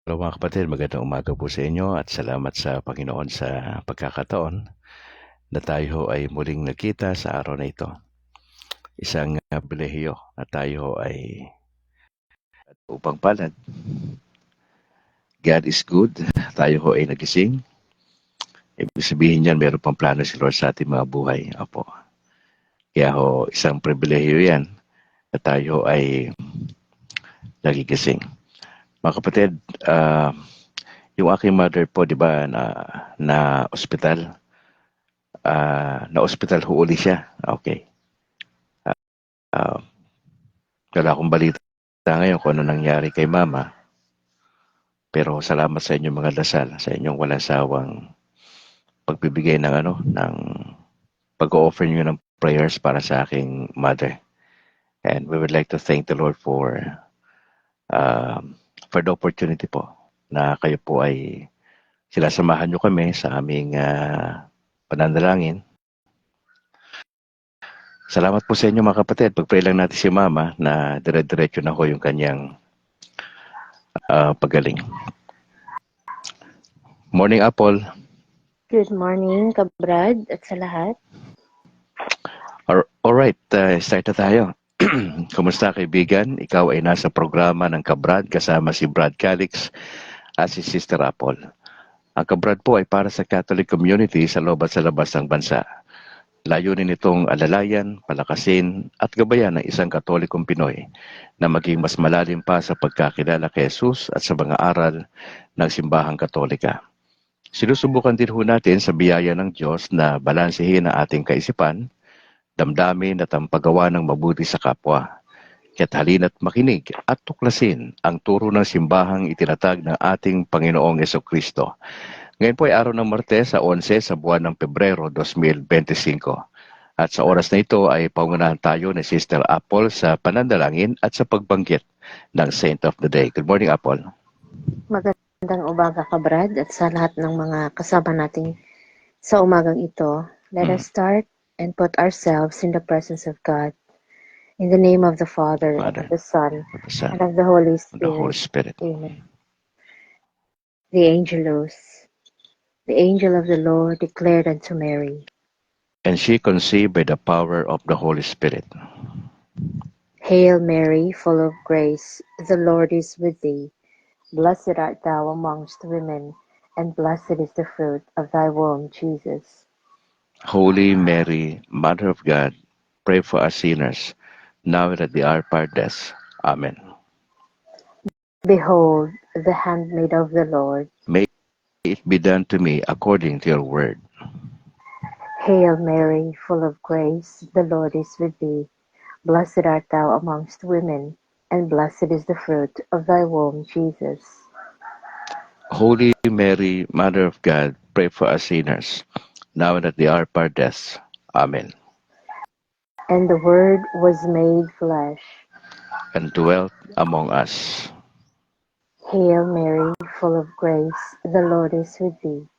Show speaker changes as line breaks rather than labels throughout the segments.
Hello mga kapatid, magandang umaga po sa inyo at salamat sa Panginoon sa pagkakataon na tayo ay muling nagkita sa araw na ito. Isang pribilehiyo na tayo ay upang palad. God is good, tayo ho ay nagising. Ibig sabihin niyan, meron pang plano si Lord sa ating mga buhay. Opo. Kaya ho, isang pribilehiyo yan na tayo ay nagigising. Mga kapatid, yung aking mother po, di ba, na ospital, na ospital ho uli siya. Okay. Uh, Wala akong balita ngayon kung ano nangyari kay mama. Pero salamat sa inyong mga dasal, sa inyong walang sawang pagbibigay ng pag-offer niyo ng prayers para sa aking mother. And we would like to thank the Lord uh, for the opportunity po na kayo po ay sinasamahan niyo kami sa aming pananalangin. Salamat po sa inyo mga kapatid. Pag-pray lang natin si mama na dire-diretso na ho yung kanyang pagaling. Morning, Apple.
Good morning, kabrad, at sa lahat.
Alright, start na tayo. Kumusta kaibigan? Ikaw ay nasa programa ng Kabrad kasama si Brad Calix at si Sister Apple. Ang Kabrad po ay para sa Catholic community sa loob at sa labas ng bansa. Layunin itong alalayan, palakasin at gabayan ng isang Katolikong Pinoy na maging mas malalim pa sa pagkakilala kay Jesus at sa mga aral ng Simbahang Katolika. Sinusubukan din ho natin sa biyaya ng Diyos na balansehin ang ating kaisipan, damdamin at ang paggawa ng mabuti sa kapwa. Kaya't halina't makinig at tuklasin ang turo ng simbahang itinatag ng ating Panginoong Jesucristo. Ngayon po ay araw ng Martes sa 11 sa buwan ng Pebrero 2025. At sa oras na ito ay pangunahan tayo ni Sister Apple sa panandalangin at sa pagbanggit ng Saint of the Day. Good morning, Apple.
Magandang umaga, kabrad, at sa lahat ng mga kasama nating sa umagang ito. Let us start and put ourselves in the presence of God. In the name of the Father, and of the Son, and of the Holy Spirit. Amen. The Angelus. The angel of the Lord declared unto Mary,
and she conceived by the power of the Holy Spirit.
Hail Mary, full of grace, the Lord is with thee. Blessed art thou amongst women, and blessed is the fruit of thy womb, Jesus.
Holy Mary, Mother of God, pray for us sinners, now and at the hour of our death. Amen.
Behold, the handmaid of the Lord.
May it be done to me according to your word.
Hail Mary, full of grace, the Lord is with thee. Blessed art thou amongst women, and blessed is the fruit of thy womb, Jesus.
Holy Mary, Mother of God, pray for us sinners, now and at the hour of our death. Amen.
And the Word was made flesh,
and dwelt among us.
Hail Mary, full of grace, the Lord is with thee.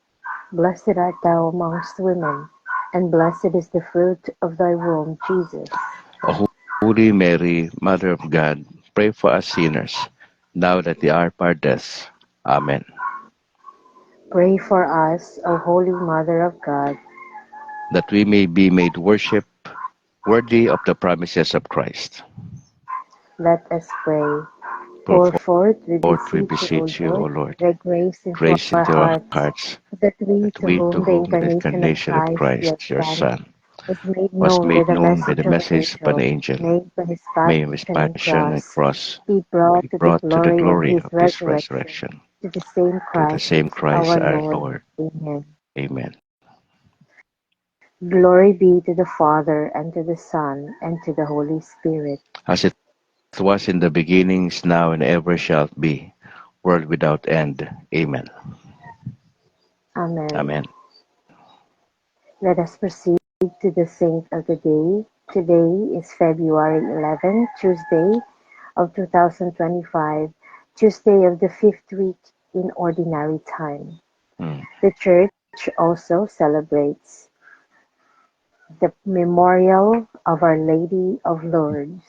Blessed art thou amongst women, and blessed is the fruit of thy womb, Jesus.
O Holy Mary, Mother of God, pray for us sinners, now and at the hour of our death. Amen.
Pray for us, O Holy Mother of God,
that we may be made worship worthy of the promises of Christ.
Let us pray.
Pour
Pour forth, we
beseech you, O Lord,
thy grace into
grace
our
into our
hearts,
hearts,
that we,
that
to
we to
whom the
whom the
incarnation of
incarnation of
Christ,
Christ, your Son,
was made
was
known by
made
the
known by the
message of an
message of an
angel,
angel,
made by his
may his
passion and
passion and
cross,
cross
be
be
brought to the
brought to the
glory of
glory
his
of his
resurrection,
resurrection,
to the same
to the same
Christ,
Christ
our
our
Lord.
Lord.
Amen.
Amen.
Glory be to the Father, and to the Son, and to the Holy Spirit.
As it was in the beginning, is now, and ever shall be, world without end. Amen.
Amen.
Amen.
Let us proceed to the saint of the day. Today is February 11, Tuesday of 2025, Tuesday of the 5th week in Ordinary Time. The Church also celebrates the memorial of Our Lady of Lourdes.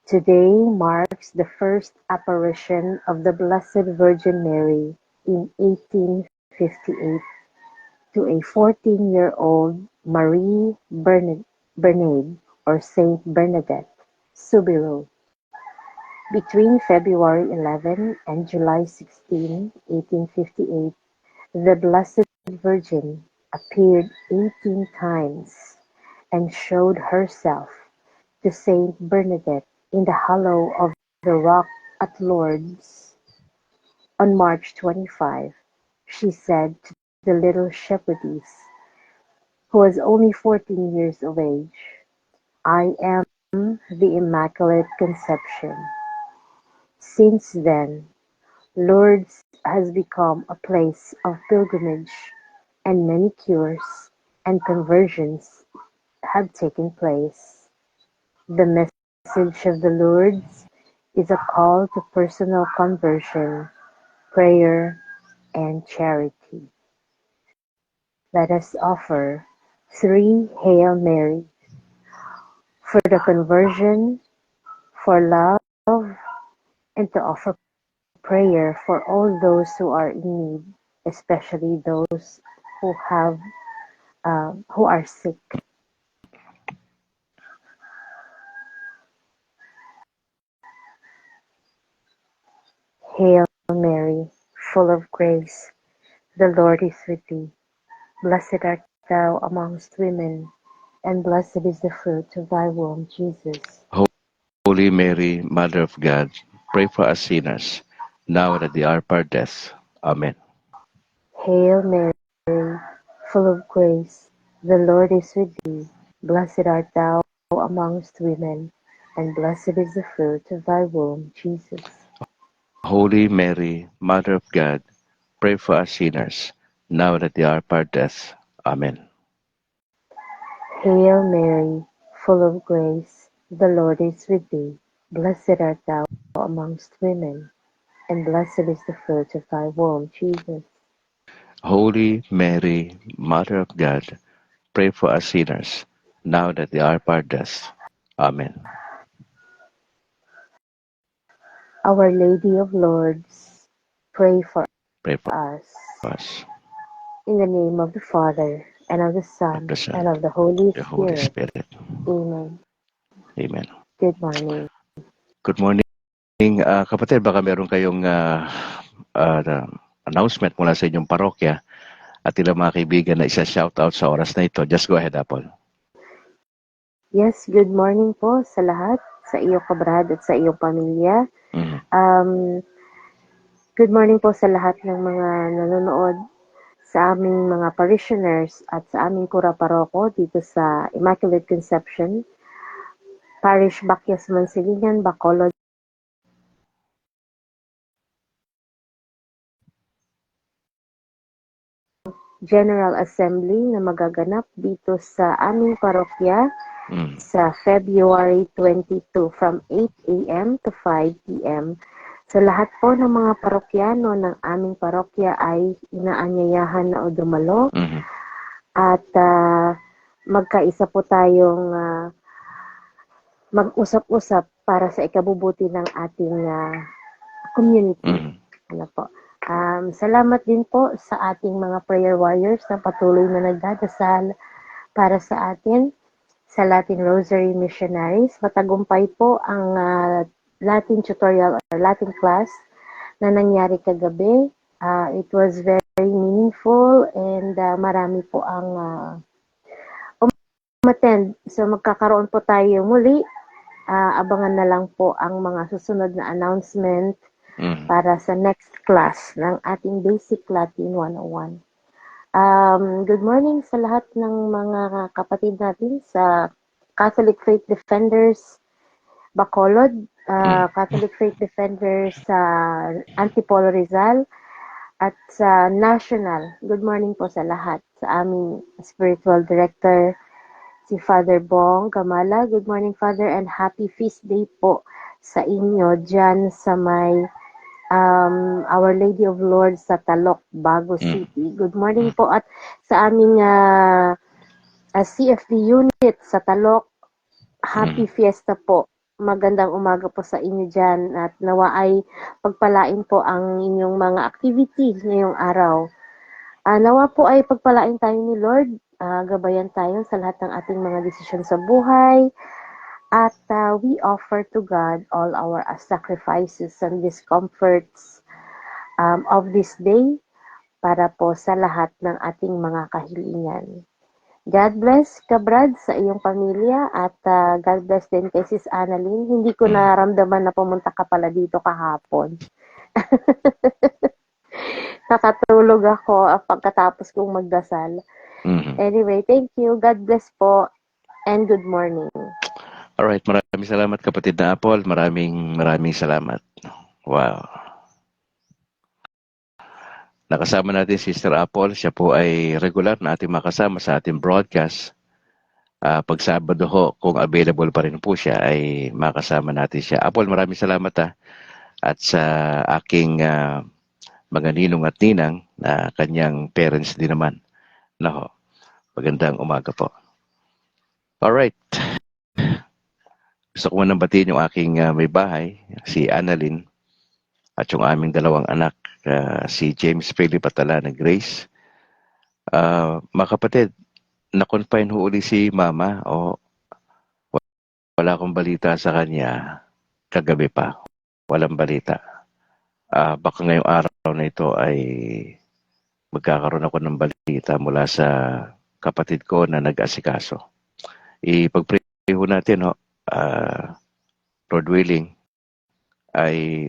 Today marks the first apparition of the Blessed Virgin Mary in 1858 to a 14-year-old Marie Bernade or Saint Bernadette Soubirous. Between February 11 and July 16, 1858, the Blessed Virgin appeared 18 times and showed herself to Saint Bernadette in the hollow of the rock at Lourdes. On March 25, she said to the little shepherdess, who was only 14 years of age, "I am the Immaculate Conception." Since then, Lourdes has become a place of pilgrimage, and many cures and conversions have taken place. The message of the Lourdes is a call to personal conversion, prayer, and charity. Let us offer 3 Hail Marys for the conversion, for love, and to offer prayer for all those who are in need, especially those who are sick. Hail Mary, full of grace, the Lord is with thee. Blessed art thou amongst women, and blessed is the fruit of thy womb, Jesus.
Holy Mary, Mother of God, pray for us sinners, now and at the hour of our death. Amen.
Hail Mary, full of grace, the Lord is with thee. Blessed art thou amongst women, and blessed is the fruit of thy womb, Jesus.
Holy Mary, Mother of God, pray for us sinners, now and at the hour of our death. Amen.
Hail Mary, full of grace, the Lord is with thee. Blessed art thou amongst women, and blessed is the fruit of thy womb, Jesus.
Holy Mary, Mother of God, pray for us sinners, now and at the hour of our death. Amen.
Our Lady of Lourdes, pray for
Pray for
us.
us,
In the name of the Father, and of the
of
Son,
the Son,
and of the Holy
the Holy
Spirit.
Spirit.
Amen.
Amen.
Good morning.
Good morning, kapatid. Baka meron kayong uh, announcement mula sa inyong parokya at ilang mga kaibigan na isa-shoutout sa oras na ito. Just go ahead, Apple.
Yes, good morning po sa lahat, sa iyo kabrad at sa iyong pamilya.
Mhm.
Good morning po sa lahat ng mga nanonood sa aming mga parishioners at sa aming kura paroko dito sa Immaculate Conception, Parish Bakyas Mansilingan, Bacolod, General Assembly na magaganap dito sa aming parokya
Mm.
sa February 22 from 8 a.m. to 5 p.m. So lahat po ng mga parokyano ng aming parokya ay inaanyayahan na o dumalo
Mhm.
at magkaisa po tayong mag-usap-usap para sa ikabubuti ng ating community.
Mhm.
Ano po. Salamat din po sa ating mga prayer warriors na patuloy na nagdadasal para sa atin, sa Latin Rosary Missionaries. Matagumpay po ang Latin tutorial or Latin class na nangyari kagabi. It was very meaningful and marami po ang umattend. So magkakaroon po tayo muli. Abangan na lang po ang mga susunod na announcement
Mhm.
para sa next class ng ating Basic Latin 101. Good morning sa lahat ng mga kapatid natin sa Catholic Faith Defenders Bacolod, Catholic Faith Defenders sa Antipolo Rizal, at sa National. Good morning po sa lahat. Sa aming Spiritual Director, si Father Bong Kamala. Good morning, Father, and happy feast day po sa inyo dyan sa may Our Lady of Lourdes sa Talok, Bago City. Good morning po at sa aming CFD unit sa Talok. Happy Fiesta po magandang umaga po sa inyo dyan at nawa ay pagpalain po ang inyong mga activities ngayong araw. Nawa po ay pagpalain tayo ni Lord, gabayan tayo sa lahat ng ating mga desisyon sa buhay at we offer to God all our sacrifices and discomforts of this day para po sa lahat ng ating mga kahilingan. God bless ka, Brad, sa iyong pamilya at God bless din kay Sis Annalyn. Hindi ko naramdaman na pumunta ka pala dito kahapon. Nakatulog ako pagkatapos kong magdasal. Anyway, thank you. God bless po and good morning.
Alright, maraming salamat kapatid na Apple. Maraming salamat. Wow. Nakasama natin si Sister Apple. Siya po ay regular na ating makasama sa ating broadcast. Pag Sabado ho, kung available pa rin po siya, ay makasama natin siya. Apple, maraming salamat At sa aking mga ninong at ninang na kanyang parents din naman. Nako, magandang umaga po. Alright. Gusto ko manang batiin yung aking may bahay, si Annalyn, at yung aming dalawang anak, si James Philip at na Grace. Mga kapatid, na-confine ho uli si Mama o wala akong balita sa kanya kagabi pa. Walang balita. Baka ngayong araw na ito ay magkakaroon ako ng balita mula sa kapatid ko na nag-asikaso. Ipag-pray ho natin, Lord willing, ay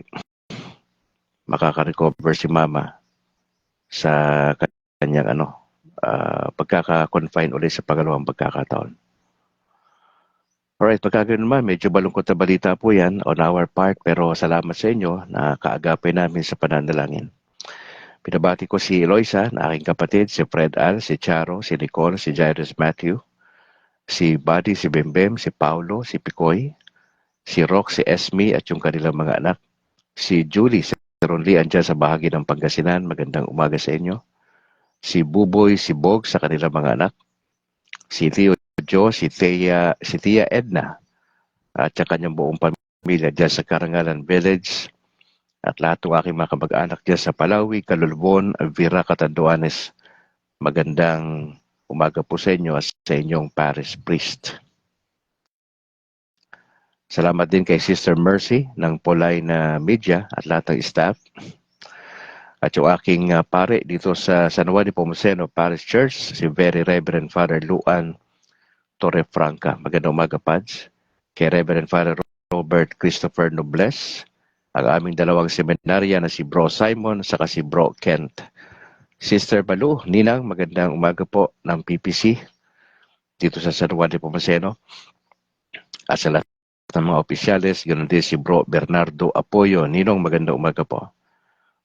makaka-recover si Mama sa kanyang pagkaka-confine ulit sa pangalawang pagkakataon. Alright, pagkaganoon naman, medyo balungkot na balita po yan on our part, pero salamat sa inyo na kaagapay namin sa pananalangin. Pinabati ko si Eloisa, na aking kapatid, si Fred Al, si Charo, si Nicole, si Jairus Matthew, si Buddy, si Bembem, si Paulo, si Picoy, si Rock, si Esme at yung kanilang mga anak, si Julie, si Ronly, andyan sa bahagi ng Pangasinan, magandang umaga sa inyo, si Buboy, si Bog sa kanilang mga anak, si Theo Jo, si Tia Edna, at sa kanyang buong pamilya dyan sa Karangalan Village, at lahat ng aking mga kamag-anak dyan sa Palawi, Calulbon, Alvira, Catanduanes. Magandang umaga po sa inyo at sa inyong parish priest. Salamat din kay Sister Mercy ng Polay na Media at lahat ng staff. At yung aking pare dito sa San Juan de Pomoceno Parish Church, si Very Reverend Father Luan Torrefranca. Magandang umaga, Pads. Kay Reverend Father Robert Christopher Nobles, ang aming dalawang seminarya na si Bro Simon saka si Bro Kent. Sister Balu, Ninang, magandang umaga po ng PPC dito sa San Juan de Pomoceno. At sa lahat ng mga opisyales, ganoon din si Bro Bernardo Apoyo. Ninong, magandang umaga po.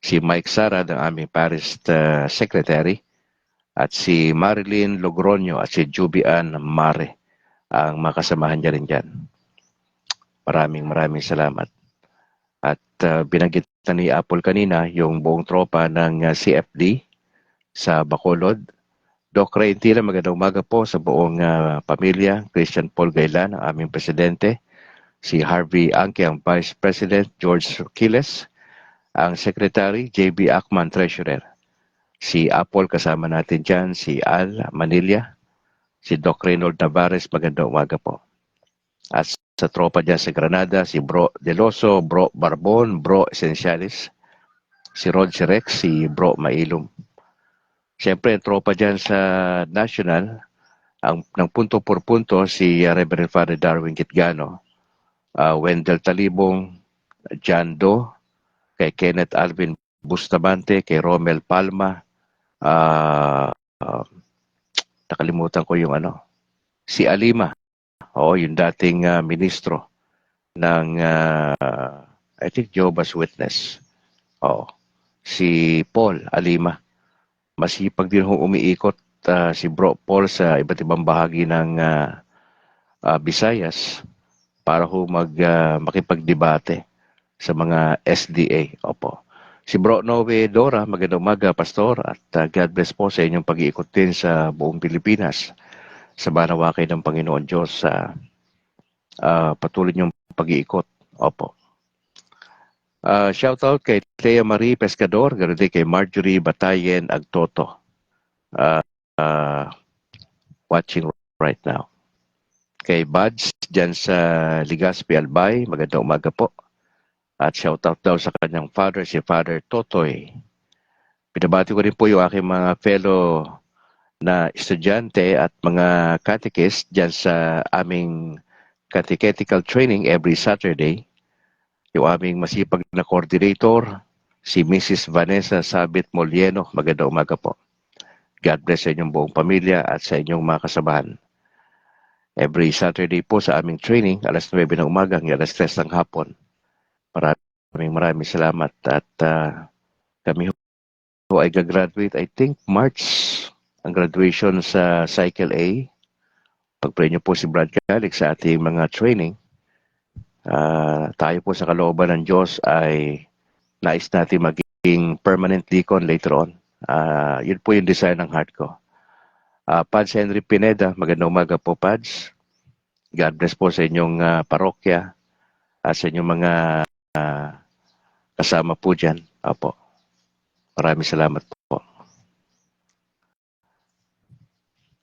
Si Mike Sara, ng aming Parish Secretary, at si Marilyn Logroño at si Jubian Mare, ang makasamahan niya rin dyan. Maraming salamat. At binanggit ni Apple kanina yung buong tropa ng CFD sa Bacolod. Doc Ray Intila, magandang umaga po sa buong pamilya. Christian Paul Gailan, ang aming presidente. Si Harvey Anke, ang Vice President. George Quiles, ang Secretary. JB Akman, Treasurer. Si Apple, kasama natin dyan. Si Al Manila. Si Doc Reynold Navarez, magandang umaga po. At sa tropa dyan sa Granada, si Bro Deloso, Bro Barbon, Bro Essentialis. Si Rod Rex, si Bro Mailum. Siyempre, tropa dyan sa National, ng punto por punto, si Reverend Father Darwin Kitgano, Wendell Talibong, John Doe, kay Kenneth Alvin Bustamante, kay Romel Palma, nakalimutan ko yung si Alima, yung dating ministro ng I think Jehovah's Witness. Si Paul Alima. Masipag din umiikot si Bro Paul sa iba't ibang bahagi ng Visayas para makipagdebate sa mga SDA. Opo. Si Bro Noe Dora, magandang umaga, Pastor, at God bless po sa inyong pag-iikot din sa buong Pilipinas sa banawakay ng Panginoon Diyos. patuloy niyong pag-iikot. Opo. Shout out kay Thea Marie Pescador, ganoon din kay Marjorie Batayen Agtoto. Watching right now. Kay Buds dyan sa Legazpi Albay, magandang umaga po. At shout out daw sa kanyang father, si Father Totoy. Pinabati ko rin po yung aking mga fellow na estudyante at mga catechist dyan sa aming catechetical training every Saturday. Yung aming masipag na coordinator, si Mrs. Vanessa Sabit Molieno. Magandang umaga po. God bless sa inyong buong pamilya at sa inyong mga kasamahan. Every Saturday po sa aming training, alas 9 ng umaga hanggang alas 3 ng hapon. Maraming salamat at kami ho ay gagraduate, I think March ang graduation sa Cycle A. Pag-pray niyo po si Brad Calix sa ating mga training. Tayo po sa kalooban ng Diyos ay nais natin maging permanent deacon later on. Yun po yung desire ng heart ko. Pads Henry Pineda, magandang umaga po, Pads. God bless po sa inyong parokya at sa inyong mga kasama po dyan. Opo. Maraming salamat po.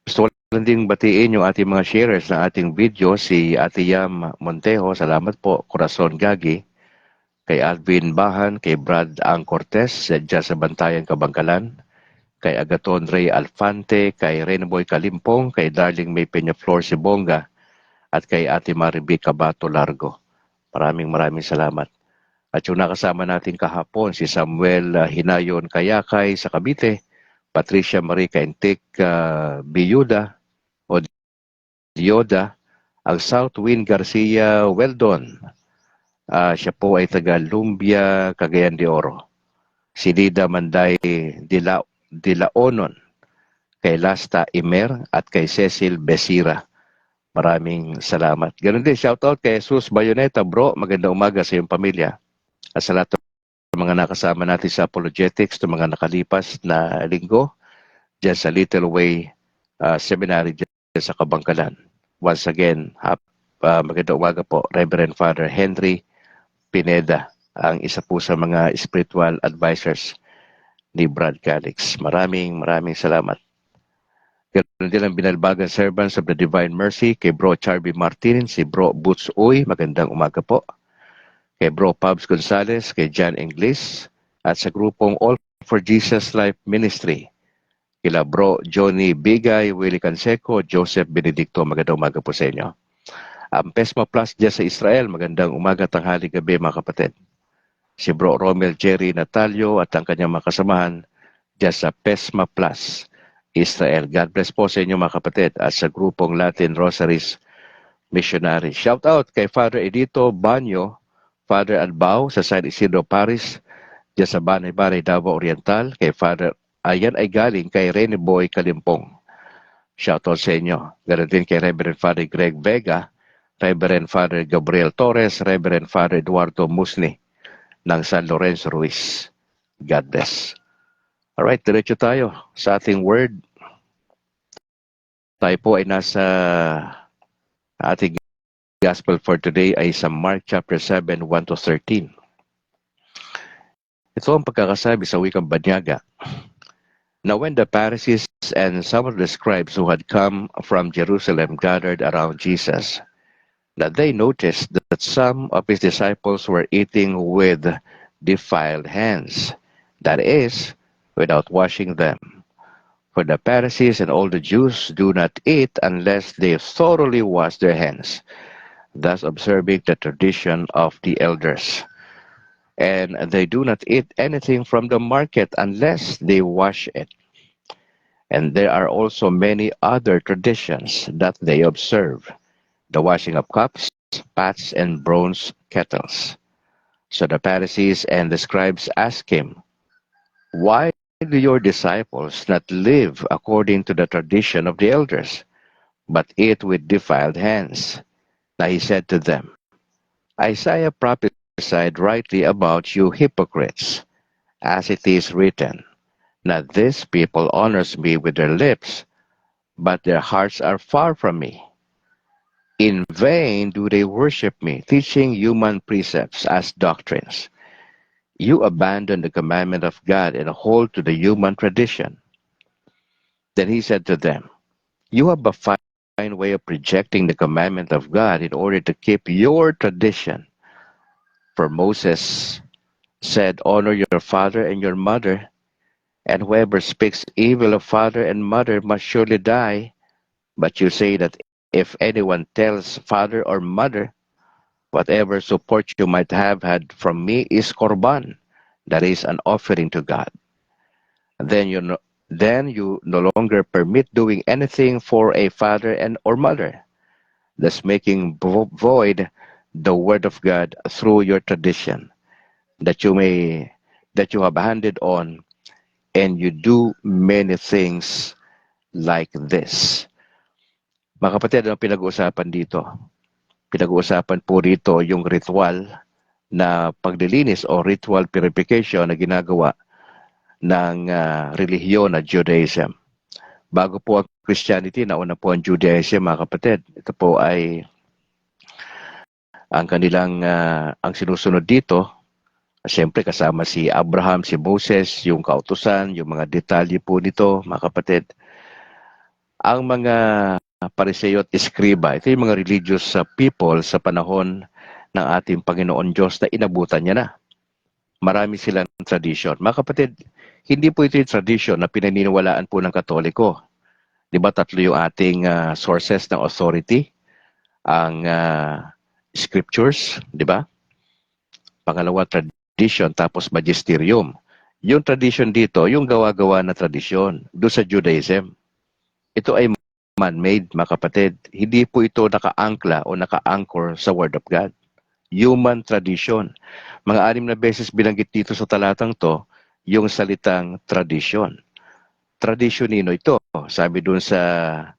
Gusto ko lang din batiin yung ating mga sharers na ating video, si Ate Yam Montejo, salamat po, Corazon Gagi, kay Alvin Bahan, kay Brad Ang Cortez, dyan sa Bantayan, Kabangkalan, kay Agaton Ray Alfante, kay Reynaboy Kalimpong, kay Darling May Peñaflor Sibonga, at kay Ate Maribi Cabato Largo. Maraming salamat. At yung nakasama natin kahapon, si Samuel Hinayon Kayakay sa Cavite, Patricia Marie Caintic Biyuda o Dioda, ang Southwind Garcia Weldon. Siya po ay taga Lumbia, Cagayan de Oro. Si Lida Manday Dilaonon, kay Lasta Imer at kay Cecil Besira. Maraming salamat. Ganun din, shoutout kay Jesus Bayoneta, bro. Magandang umaga sa iyong pamilya. At sa lahat ng mga nakasama natin sa apologetics, ng mga nakalipas na linggo, dyan sa Little Way Seminary dyan sa Kabangkalan. Once again, magandang umaga po, Reverend Father Henry Pineda, ang isa po sa mga spiritual advisors ni Brad Calix. Maraming salamat. Ganun din ang binalbagan servants of the Divine Mercy kay Bro Charby Martin, si Bro Boots Uy, magandang umaga po. Kay Bro Pabs Gonzales, kay John Inglis, at sa grupong All for Jesus Life Ministry, kila Bro Johnny Bigay, Willie Canseco, Joseph Benedicto, magandang umaga po sa inyo. Ang Pesma Plus dyan sa Israel, magandang umaga, tanghali, gabi mga kapatid. Si Bro Romel Jerry Natalio at ang kanyang mga kasamahan dyan sa Pesma Plus Israel. God bless po sa inyo mga kapatid at sa grupong Latin Rosaries Missionary. Shout out kay Father Edito Banyo, Father Albao sa San Isidro Paris, dyan sa Banay-Banay, Davao Oriental, kay Father, ayan ay galing kay Reynaboy Kalimpong. Shout out sa inyo. Ganun din kay Reverend Father Greg Vega, Reverend Father Gabriel Torres, Reverend Father Eduardo Musni ng San Lorenzo Ruiz. God bless. Alright, diretso tayo sa ating word. Tayo po ay nasa ating gospel for today ay sa Mark chapter 7, 1-13. Ito ang pagkakasabi sa wikang Banyaga. Now when the Pharisees and some of the scribes who had come from Jerusalem gathered around Jesus, that they noticed that some of his disciples were eating with defiled hands, that is, without washing them. For the Pharisees and all the Jews do not eat unless they thoroughly wash their hands, thus observing the tradition of the elders. And they do not eat anything from the market unless they wash it. And there are also many other traditions that they observe, the washing of cups, pots, and bronze kettles. So the Pharisees and the scribes asked him, "Why do your disciples not live according to the tradition of the elders, but eat with defiled hands?" Now he said to them, Isaiah prophesied rightly about you hypocrites, as it is written, "Now this people honors me with their lips, but their hearts are far from me. In vain do they worship me, teaching human precepts as doctrines. You abandon the commandment of God and hold to the human tradition. Then he said to them, You have a fine way of rejecting the commandment of God in order to keep your tradition. For Moses said, Honor your father and your mother, and whoever speaks evil of father and mother must surely die. But you say that if anyone tells father or mother, Whatever support you might have had from me is korban, that is an offering to God. Then you no longer permit doing anything for a father and or mother, thus making void the word of God through your tradition, that you have handed on, and you do many things like this. Mga kapatid, ang pinag-uusapan dito? Pinag-uusapan po rito yung ritual na paglilinis o ritual purification na ginagawa ng relihiyon na Judaism. Bago po ang Christianity, nauna po ang Judaism, mga kapatid. Ito po ay ang kanilang, ang sinusunod dito, siyempre kasama si Abraham, si Moses, yung kautusan, yung mga detalye po nito, mga kapatid. Ang mga Pariseo at Eskriba, ito yung mga religious people sa panahon ng ating Panginoon Diyos na inabutan niya na. Marami silang tradition. Mga kapatid, hindi po ito yung tradition na pinaniniwalaan po ng Katoliko. Di ba tatlo yung ating sources ng authority? Ang scriptures, di ba? Pangalawa, tradition, tapos magisterium. Yung tradition dito, yung gawa-gawa na tradition, doon sa Judaism. Ito ay man-made, mga kapatid. Hindi po ito naka-angkla o naka-anchor sa Word of God. Human tradition. Mga 6 na beses binanggit dito sa talatang to, yung salitang tradition. Tradition nino ito. Sabi dun sa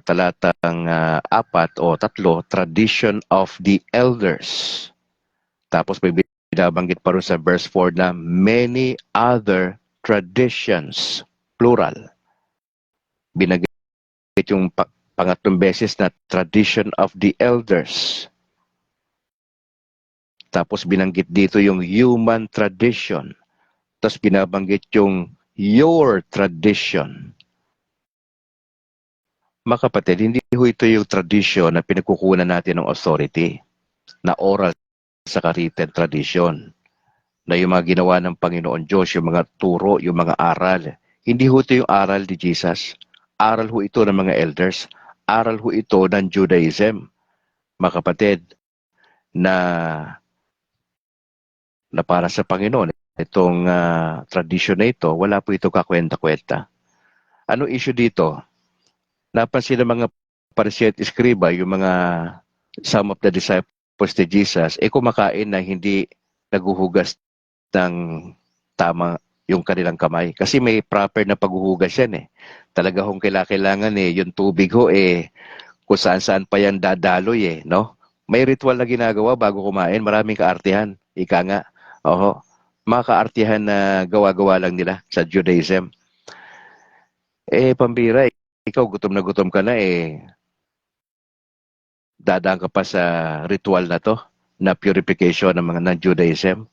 talatang 4 o 3, tradition of the elders. Tapos may binabanggit pa rin sa verse 4 na many other traditions. Plural. Binanggit yung pangatlong beses na tradition of the elders. Tapos binanggit dito yung human tradition. Tapos binabanggit yung your tradition. Mga kapatid, hindi ho ito yung tradition na pinagkukunan natin ng authority, na oral sa written tradition, na yung mga ginawa ng Panginoon Diyos, yung mga turo, yung mga aral. Hindi ho ito yung aral ni Jesus. Aral ho ito ng mga elders. Aral ho ito ng Judaism. Mga kapatid, na para sa Panginoon, itong tradition na ito, wala po ito kakwenta-kwenta. Ano issue dito? Napansin ng mga Pariseo at Eskriba, yung mga some of the disciples ni Jesus, kumakain na hindi naguhugas ng tama yung kanilang kamay. Kasi may proper na paghuhugas yan eh. Talaga hong kailangan yung tubig ho kung saan-saan pa yan dadaloy no? May ritual na ginagawa bago kumain, maraming kaartihan. Ika nga, mga kaartihan na gawa-gawa lang nila sa Judaism. Pambira, ikaw gutom ka na dadaan ka pa sa ritual na to, na purification ng mga non-Judaism.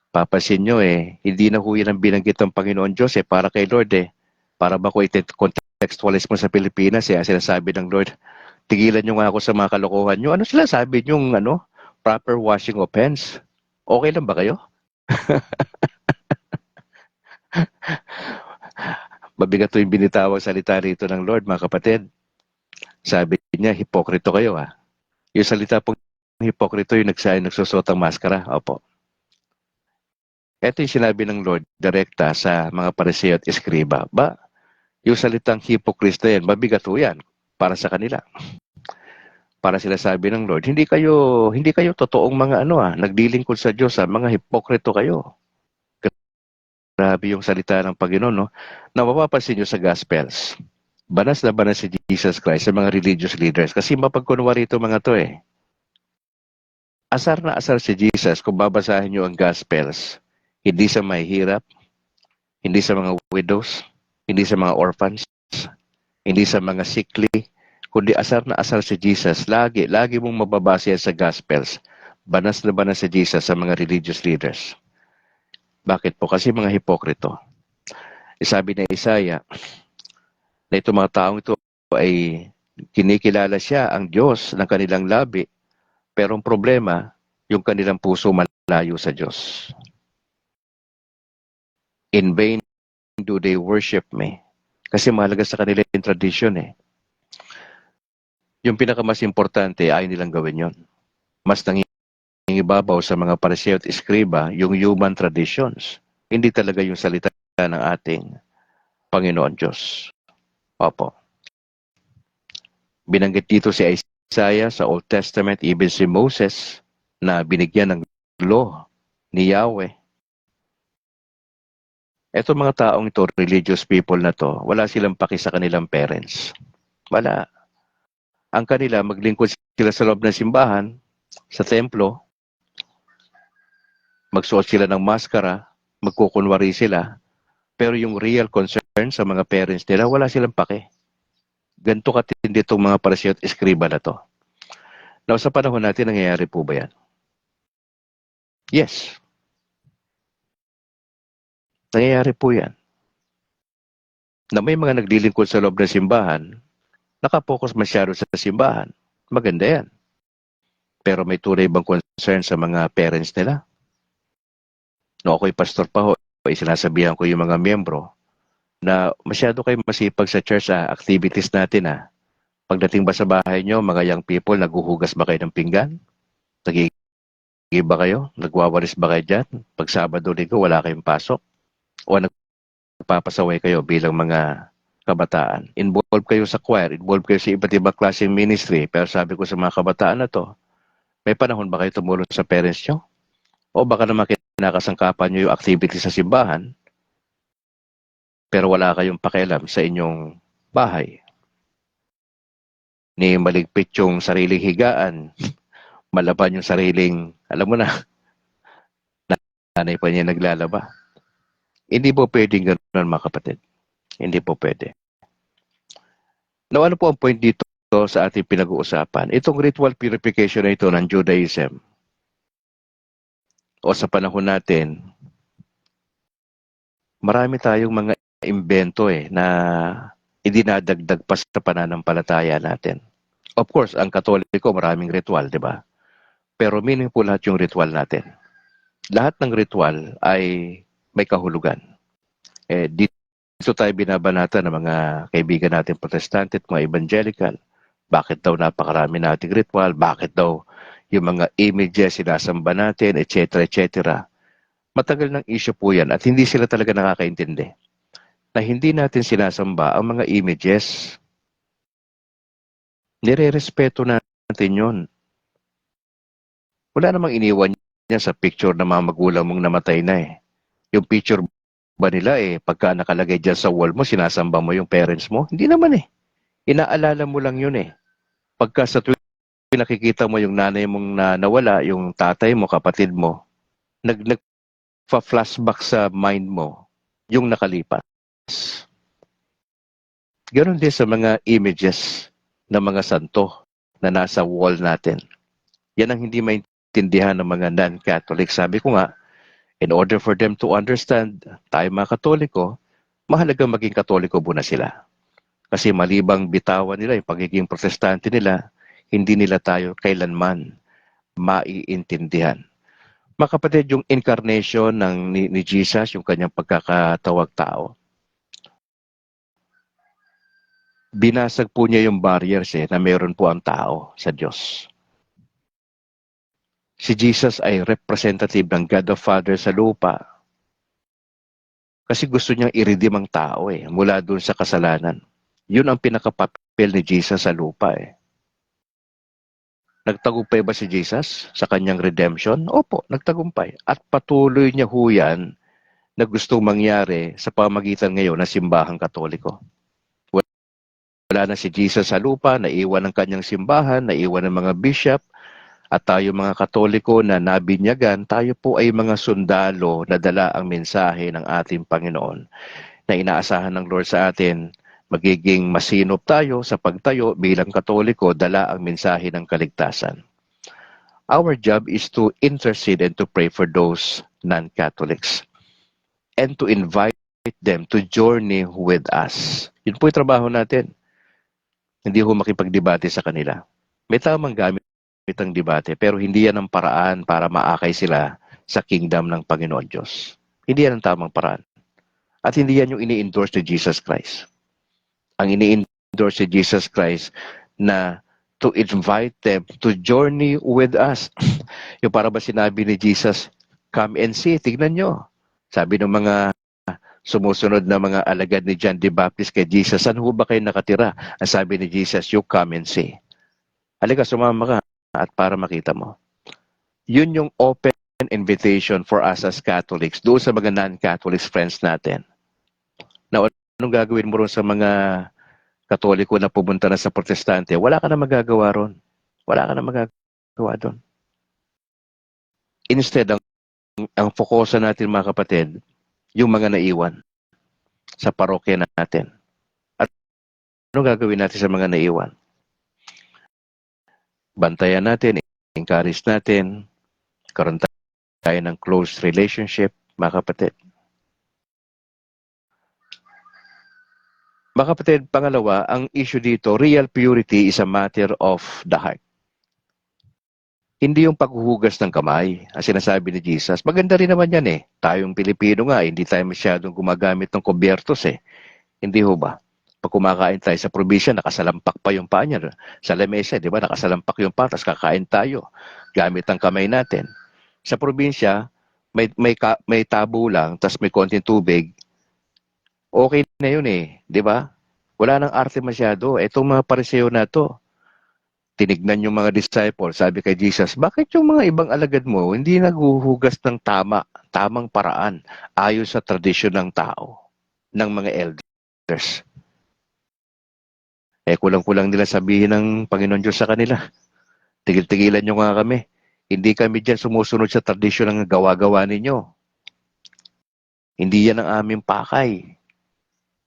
Papasin nyo hindi na ho yan ang binanggit ng Panginoon Diyos para kay Lord Para ba ko i-contextualize mo sa Pilipinas sinasabi ng Lord, tigilan nyo nga ako sa mga kalokohan nyo. Ano sila sabi nyo, proper washing of hands? Okay lang ba kayo? Mabigat to yung binitawang salita rito ng Lord, mga kapatid. Sabi niya, hipokrito kayo Yung salita pong hipokrito, yung nagsusot ang maskara. Opo. Ito yung sinabi ng Lord, direkta sa mga Pariseo at Eskriba. Yung salitang hipokristo yan, mabigat ho yan para sa kanila. Para sila sabi ng Lord, hindi kayo totoong mga naglilingkod sa Diyos mga hipokrito kayo. Grabe yung salita ng Panginoon, no? Na mapapansin nyo sa Gospels. Banas na banas si Jesus Christ sa mga religious leaders. Kasi mapagkunwari ito mga to Asar na asar si Jesus kung babasahin nyo ang Gospels. Hindi sa mahihirap, hindi sa mga widows, hindi sa mga orphans, hindi sa mga sickly, kundi asar na asar si Jesus. Lagi mong mababasa yan sa Gospels. Banas na banas si Jesus sa mga religious leaders. Bakit po? Kasi mga hipokrito. Sabi na Isaiah, na itong mga taong ito ay kinikilala siya ang Diyos ng kanilang labi, pero ang problema, yung kanilang puso malayo sa Diyos. In vain do they worship me. Kasi mahalaga sa kanila yung tradisyon eh. Yung pinakamas importante, ayaw nilang gawin yon. Mas nangingibabaw sa mga pariseo at eskriba yung human traditions. Hindi talaga yung salita ng ating Panginoon Diyos. Opo. Binanggit dito si Isaiah sa Old Testament, even si Moses, na binigyan ng law ni Yahweh. Eto mga taong ito, religious people na to, wala silang paki sa kanilang parents. Wala. Ang kanila, maglingkod sila sa loob ng simbahan, sa templo, magsuot sila ng maskara, magkukunwari sila, pero yung real concern sa mga parents nila, wala silang paki. Ganito katindi itong mga pariseo at eskriba na to. Now, sa panahon natin, nangyayari po ba yan? Yes. Nangyayari po yan. Na may mga naglilingkod sa loob ng simbahan, nakapokus masyado sa simbahan. Maganda yan. Pero may tunay bang concern sa mga parents nila? No, ako'y pastor pa ho, sinasabihan ko yung mga miyembro na masyado kayo masipag sa church activities natin. Pagdating ba sa bahay nyo, mga young people, naguhugas ba kayo ng pinggan? Nagigib ba kayo? Nagwawalis ba kayo dyan? Pag Sabado, Linggo, wala kayong pasok? O nagpapasaway kayo bilang mga kabataan? Involved kayo sa choir, involved kayo sa iba't ibang klaseng ministry, pero sabi ko sa mga kabataan na to, may panahon ba kayo tumulong sa parents nyo? O baka naman kinakasangkapan nyo yung activity sa simbahan, pero wala kayong pakialam sa inyong bahay. Ni maligpit yung sariling higaan, malaban yung sariling, alam mo na, nanay pa niya naglalaba. Hindi po pwedeng gano'n mga kapatid. Hindi po pwede. Now, ano po ang point dito sa ating pinag-uusapan? Itong ritual purification na ito ng Judaism, o sa panahon natin, marami tayong mga imbento na idinadagdag pa sa pananampalataya natin. Of course, ang Katoliko maraming ritual, di ba? Pero meaningful lahat yung ritual natin. Lahat ng ritual ay may kahulugan. Dito tayo binabanata ng mga kaibigan natin protestante at mga evangelical. Bakit daw napakarami nating ritual? Bakit daw yung mga images sinasamba natin, etc., etc. Matagal ng issue po yan at hindi sila talaga nakakaintindi na hindi natin sinasamba ang mga images. Nire-respeto natin yun. Wala namang iniwan niya sa picture ng mga magulang mong namatay na Yung picture ba nila pagka nakalagay dyan sa wall mo, sinasamba mo yung parents mo? Hindi naman Inaalala mo lang yun Pagka sa nakikita mo yung nanay mong nawala, yung tatay mo, kapatid mo, nagpa-flashback sa mind mo yung nakalipas. Ganon din sa mga images ng mga santo na nasa wall natin. Yan ang hindi maintindihan ng mga non-Catholic. Sabi ko nga, in order for them to understand, tayo mga Katoliko, mahalaga maging Katoliko muna sila. Kasi malibang bitawan nila yung pagiging protestante nila, hindi nila tayo kailanman maiintindihan. Mga kapatid, yung incarnation ni Jesus, yung kanyang pagkakatawag tao, binasag po niya yung barriers na meron po ang tao sa Diyos. Si Jesus ay representative ng God the Father sa lupa. Kasi gusto niyang i-redeem ang tao mula dun sa kasalanan. Yun ang pinakapapel ni Jesus sa lupa Nagtagumpay ba si Jesus sa kanyang redemption? Opo, nagtagumpay. At patuloy niya yan na gustong mangyari sa pamagitan ngayon ng simbahang Katoliko. Wala na si Jesus sa lupa, naiwan ang kanyang simbahan, naiwan ang mga bishop, at tayo mga Katoliko na nabinyagan, tayo po ay mga sundalo na dala ang mensahe ng ating Panginoon na inaasahan ng Lord sa atin Magiging masinop tayo sa pagtayo bilang Katoliko, dala ang mensahe ng kaligtasan. Our job is to intercede and to pray for those non-Catholics and to invite them to journey with us. Yun po yung trabaho natin. Hindi ho makipagdebate sa kanila. May tamang gamit ang debate, pero hindi yan ang paraan para maakay sila sa kingdom ng Panginoon Diyos. Hindi yan ang tamang paraan. At hindi yan yung ini-endorse ni Jesus Christ. Ang ini-endorse ni Jesus Christ na to invite them to journey with us. Yung para ba sinabi ni Jesus, come and see, tignan nyo. Sabi ng mga sumusunod na mga alagad ni John the Baptist kay Jesus, saan ho ba kayo nakatira? Ang sabi ni Jesus, you come and see. Halika, sumama ka at para makita mo. Yun yung open invitation for us as Catholics, doon sa mga non-Catholics friends natin. Na anong gagawin mo ron sa mga Katoliko na pumunta na sa Protestante? Wala ka na magagawa ron. Wala ka na magagawa doon. Instead, ang fokusan natin mga kapatid, yung mga naiwan sa parokya natin. At anong gagawin natin sa mga naiwan? Bantayan natin, encourage natin, karoon tayo ng close relationship, mga kapatid. Mga kapatid, pangalawa, ang issue dito, real purity is a matter of the heart. Hindi yung paghuhugas ng kamay, ang sinasabi ni Jesus. Maganda rin naman yan eh. Tayong Pilipino nga, hindi tayo masyadong gumagamit ng kubyertos eh. Hindi ho ba? Pag kumakain tayo sa probinsya, nakasalampak pa yung paa niya. Sa lamesa, di ba? Nakasalampak yung paa, tapos kakain tayo. Gamit ang kamay natin. Sa probinsya, may tabo lang, tapos may konting tubig. Okay na yun eh. Di ba? Wala nang arte masyado. Itong mga pariseo na to, tinignan yung mga disciples, sabi kay Jesus, bakit yung mga ibang alagad mo hindi naghuhugas ng tamang paraan, ayon sa tradisyon ng tao, ng mga elders? Kulang-kulang nila sabihin ng Panginoon Diyos sa kanila, tigil-tigilan nyo nga kami. Hindi kami dyan sumusunod sa tradisyon ng gawa-gawa ninyo. Hindi yan ang aming pakay.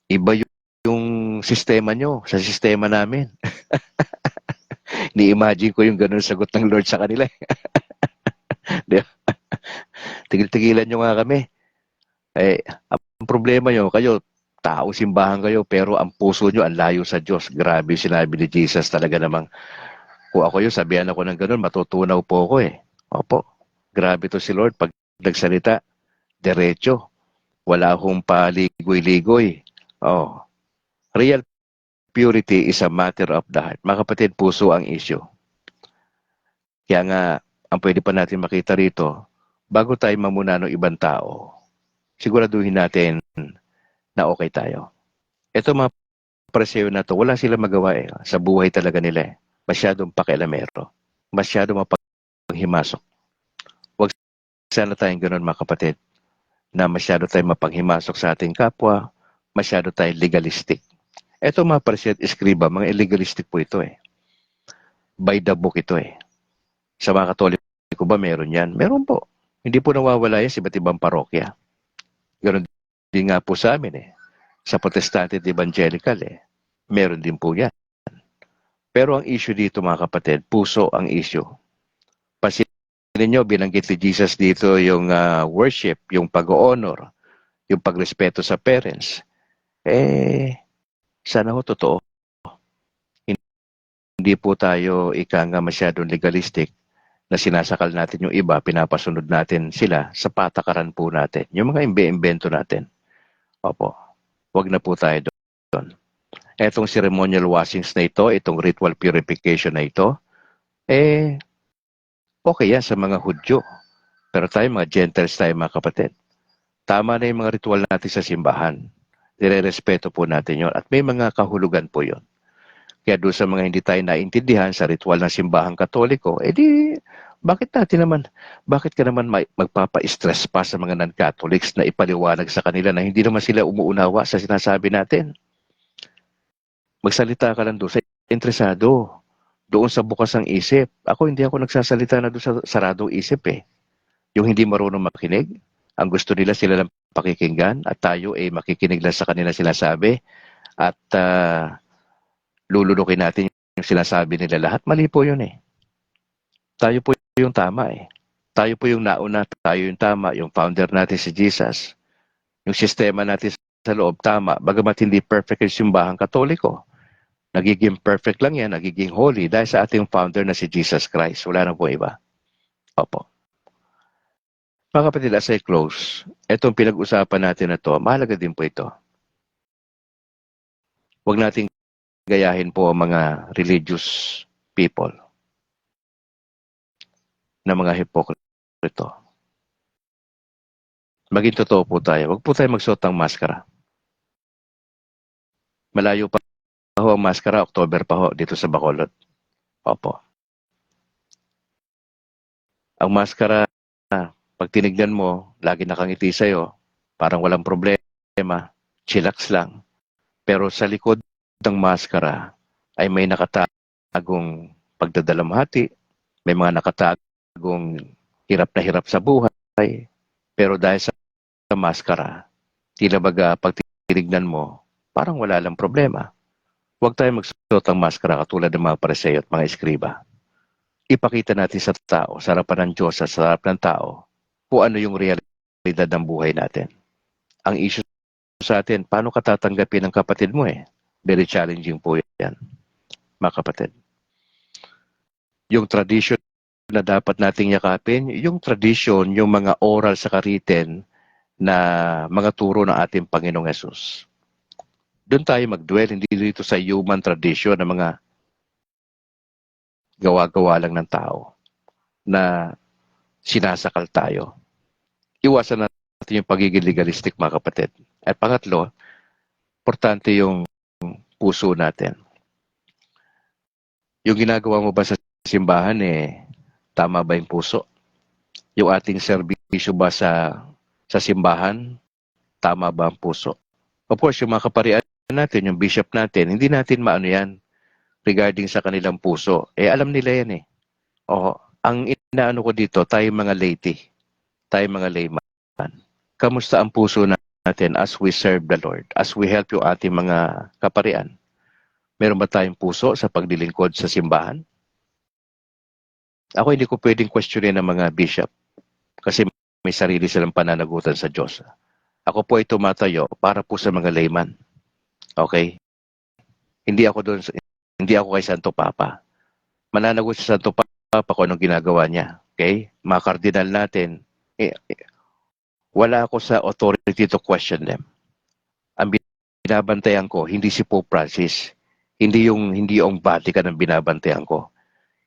Iba yung sistema nyo sa sistema namin. Ni-imagine ko yung ganun sagot ng Lord sa kanila. Tigil-tigilan nyo nga kami. Ang problema nyo, kayo, tao simbahan kayo, pero ang puso nyo, ang layo sa Diyos. Grabe sinabi ni Jesus talaga namang, kung ako yun, sabihan ako ng ganun, matutunaw po ako eh. Opo, grabe to si Lord. Pag nagsalita, diretso. Wala akong paligoy-ligoy. Oh, real purity is a matter of the heart. Mga kapatid, puso ang issue. Kaya nga, ang pwede pa natin makita rito, bago tayo mamuna ng ibang tao, siguraduhin natin na okay tayo. Ito mga pariseo na to, wala sila magawa eh. Sa buhay talaga nila eh. Masyadong pakialamero. Masyadong mapanghimasok. Huwag sana tayong ganun mga kapatid, na masyado tayong mapanghimasok sa ating kapwa, masyado tayong legalistic. Ito mga pariseo at eskriba, mga illegalistic po ito eh. By the book ito eh. Sa mga Katoliko ba meron yan? Meron po. Hindi po nawawala yan sa iba't ibang parokya. Ganon din nga po sa amin eh. Sa Protestante at Evangelical eh. Meron din po yan. Pero ang issue dito mga kapatid, puso ang issue. Pansinin nyo, binanggit ni Jesus dito yung worship, yung pag-honor, yung pagrespeto sa parents. Sana ho totoo. Hindi po tayo nga masyadong legalistic na sinasakal natin yung iba, pinapasunod natin sila sa patakaran po natin. Yung mga imbe-imbento natin. Opo, wag na po tayo doon. Etong ceremonial washings na ito, itong ritual purification na ito, okay yan sa mga Hudyo. Pero tayo mga Gentiles tayo mga kapatid. Tama na yung mga ritual natin sa simbahan. Nire-respeto po natin yon at may mga kahulugan po yon. Kaya doon sa mga hindi tayo naintindihan sa ritual ng simbahang Katoliko, bakit ka naman magpapa-stress pa sa mga non-Catholics na ipaliwanag sa kanila na hindi naman sila umuunawa sa sinasabi natin? Magsalita ka lang doon sa interesado, doon sa bukas ng isip. Hindi ako nagsasalita na doon sa saradong isip eh. Yung hindi marunong makinig, ang gusto nila sila lang pakikinggan at tayo makikinig lang sa kanila sinasabi. at lulunukin natin yung sinasabi nila lahat. Mali po yun eh. Tayo po yung tama eh. Tayo po yung nauna, tayo yung tama, yung founder natin si Jesus. Yung sistema natin sa loob tama, bagamat hindi perfect yung simbahang Katoliko. Nagiging perfect lang yan, nagiging holy dahil sa ating founder na si Jesus Christ. Wala na po iba. Opo. Mga kapatid, as I close, itong pinag-usapan natin na to, mahalaga din po ito. Huwag nating gayahin po ang mga religious people na mga hipokrito. Maging totoo po tayo. Huwag po tayo magsuot ng maskara. Malayo pa ho ang maskara, October pa ho dito sa Bacolod. Opo. Ang maskara, pag tinignan mo, lagi nakangiti sa'yo, parang walang problema, chillax lang. Pero sa likod ng maskara ay may nakatagong pagdadalamhati, may mga nakatagong hirap na hirap sa buhay. Pero dahil sa maskara, tila baga pag tinignan mo, parang wala lang problema. Huwag tayo magsuot ng maskara katulad ng mga Pariseo at mga eskriba. Ipakita natin sa tao, sa harapan ng Diyos at sa harapan ng tao, kung ano yung realidad ng buhay natin. Ang issue sa atin, paano ka tatanggapin ng kapatid mo eh? Very challenging po yan, mga kapatid. Yung tradition na dapat nating yakapin, yung tradition, yung mga oral sa karitin na mga turo ng ating Panginoong Yesus. Doon tayo mag-dwell, hindi dito sa human tradition na mga gawa-gawa lang ng tao na sinasakal tayo. Iwasan natin yung pagiging legalistic, mga kapatid. At pangatlo, importante yung puso natin. Yung ginagawa mo ba sa simbahan, tama ba yung puso? Yung ating serbisyo ba sa simbahan, tama ba ang puso? Of course, yung mga kaparian natin, yung bishop natin, hindi natin maano yan regarding sa kanilang puso. Alam nila yan eh. O, ang inaano ko dito, tayo mga laity, tayo mga layman. Kamusta ang puso natin as we serve the Lord, as we help yung ating mga kaparian? Meron ba tayong puso sa paglilingkod sa simbahan? Ako hindi ko pwedeng questionin ng mga bishop kasi may sarili silang pananagutan sa Diyos. Ako po ay tumatayo para po sa mga layman. Okay? Hindi ako kay Santo Papa. Mananagot sa Santo Papa kung anong ginagawa niya. Okay? Mga kardinal natin, wala ako sa authority to question them. Ang binabantayan ko, hindi si Pope Francis. Hindi yung Vatican ang binabantayan ko.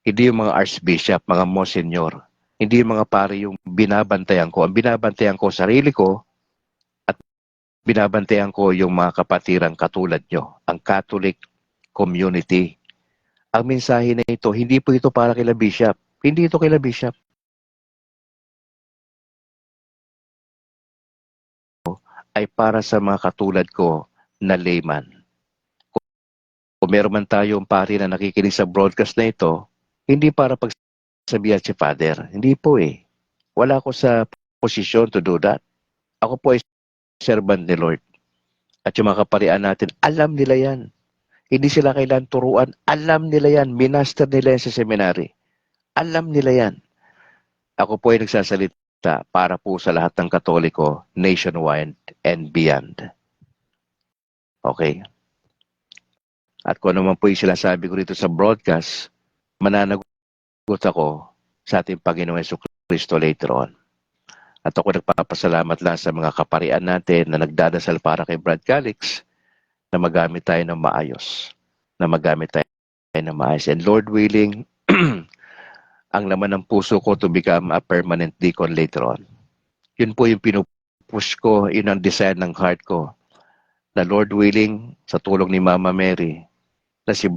Hindi yung mga archbishop, mga monsignor. Hindi yung mga pare yung binabantayan ko. Ang binabantayan ko, sarili ko, at binabantayan ko yung mga kapatirang katulad nyo, ang Catholic community. Ang mensahe na ito, hindi po ito para kila bishop. Hindi ito kila bishop. Ay para sa mga katulad ko na layman. Kung meron man tayong pari na nakikinig sa broadcast na ito, hindi para pagsabihan si Father. Hindi po eh. Wala ako sa posisyon to do that. Ako po ay servant ni Lord. At yung mga kaparian natin, alam nila yan. Hindi sila kailangan turuan. Alam nila yan. Minaster nila yan sa seminary. Alam nila yan. Ako po ay nagsasalita para po sa lahat ng Katoliko, nationwide and beyond. Okay? At kung ano man po yung sinasabi ko rito sa broadcast, mananagot ako sa ating Panginoong Jesucristo later on. At ako nagpapasalamat lang sa mga kaparian natin na nagdadasal para kay Brad Calix na magamit tayo ng maayos. And Lord willing, ang laman ng puso ko to become a permanent deacon later on. Yun po yung pinupush ko, yun ang desire ng heart ko. Na Lord willing, sa tulong ni Mama Mary, na si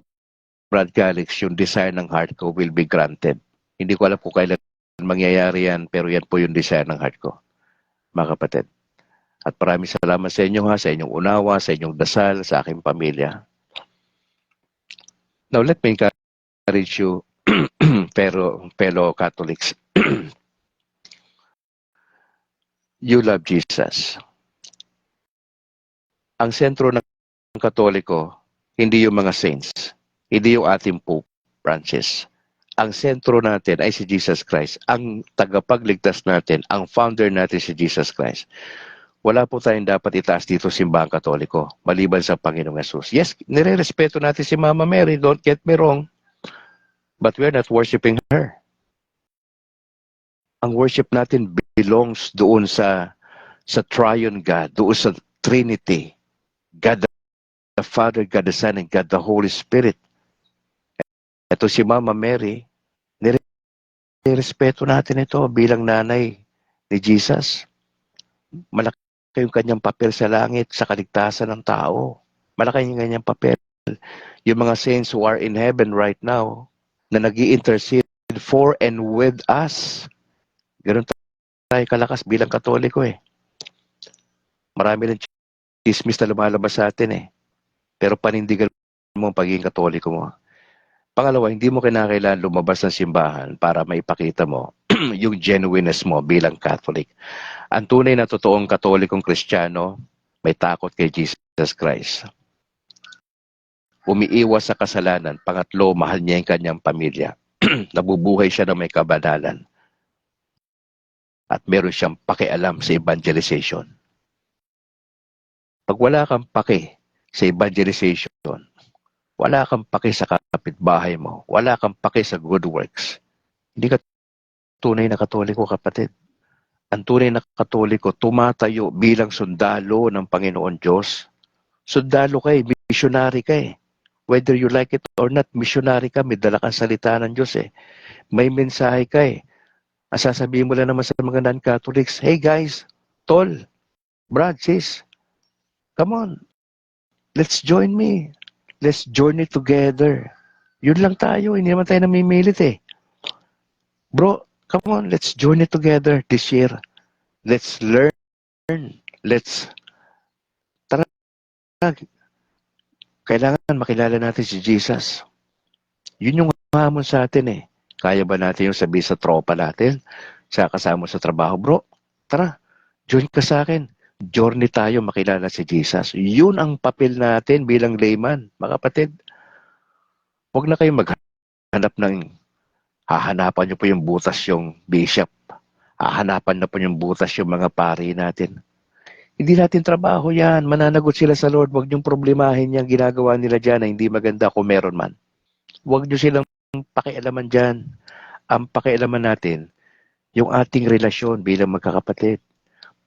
Brad Calix, yung desire ng heart ko will be granted. Hindi ko alam kung kailan mangyayari yan, pero yan po yung desire ng heart ko, mga kapatid. At maraming salamat sa inyo sa inyong unawa, sa inyong dasal, sa aking pamilya. Now, let me encourage you, fellow Catholics. You love Jesus. Ang sentro ng Katoliko, hindi yung mga saints, hindi yung ating Pope Francis. Ang sentro natin ay si Jesus Christ. Ang tagapagligtas natin, ang founder natin si Jesus Christ. Wala po tayong dapat itaas dito simbahang Katoliko, maliban sa Panginoong Yesus. Yes, nire-respeto natin si Mama Mary, don't get me wrong, but we're not worshiping her. Ang worship natin belongs doon sa triune God, doon sa Trinity. God the Father, God the Son, and God the Holy Spirit. Ito si Mama Mary, nire-respeto natin ito bilang nanay ni Jesus. Malaki yung kanyang papel sa langit, sa kaligtasan ng tao. Malaki yung kanyang papel. Yung mga saints who are in heaven right now, na nag-i-intercede for and with us. Ganun tayo kalakas bilang Katoliko eh. Marami ng chismis na lumalabas sa atin eh. Pero panindigan mo ang pagiging Katoliko mo. Pangalawa, hindi mo kinakailangan lumabas ng simbahan para maipakita mo yung genuineness mo bilang Catholic. Ang tunay na totoong Katolikong Kristiyano, may takot kay Jesus Christ. Umiiwas sa kasalanan. Pangatlo, mahal niya yung kanyang pamilya. Nabubuhay siya na may kabanalan. At meron siyang pakialam sa evangelization. Pag wala kang paki sa evangelization, wala kang paki sa kapitbahay mo, wala kang paki sa good works, hindi ka tunay na Katoliko, kapatid. Ang tunay na Katoliko, tumatayo bilang sundalo ng Panginoon Diyos. Sundalo ka eh, missionary ka eh. Whether you like it or not, missionary ka, may dala kang salita ng Diyos eh. May mensahe ka eh. Ang sasabihin mo lang naman sa mga non-Catholics, hey guys, tol, Brad, sis, come on, let's join me. Let's journey together. Yun lang tayo, hindi naman tayo namimilit eh. Bro, come on, let's journey together this year. Let's learn. Let's tara. Kailangan makilala natin si Jesus. Yun yung hamon sa atin eh. Kaya ba natin yung sabi sa tropa natin, sa kasama sa trabaho, bro, tara, join ka sa akin. Journey tayo makilala si Jesus. Yun ang papel natin bilang layman, mga kapatid. Huwag na kayong maghanap ng hahanapan nyo po yung butas yung bishop. Hahanapan na po yung butas yung mga pari natin. Hindi natin trabaho yan. Mananagot sila sa Lord. Huwag niyong problemahin yung ginagawa nila dyan na hindi maganda kung meron man. Huwag niyo silang pakialaman dyan. Ang pakialaman natin, yung ating relasyon bilang magkakapatid.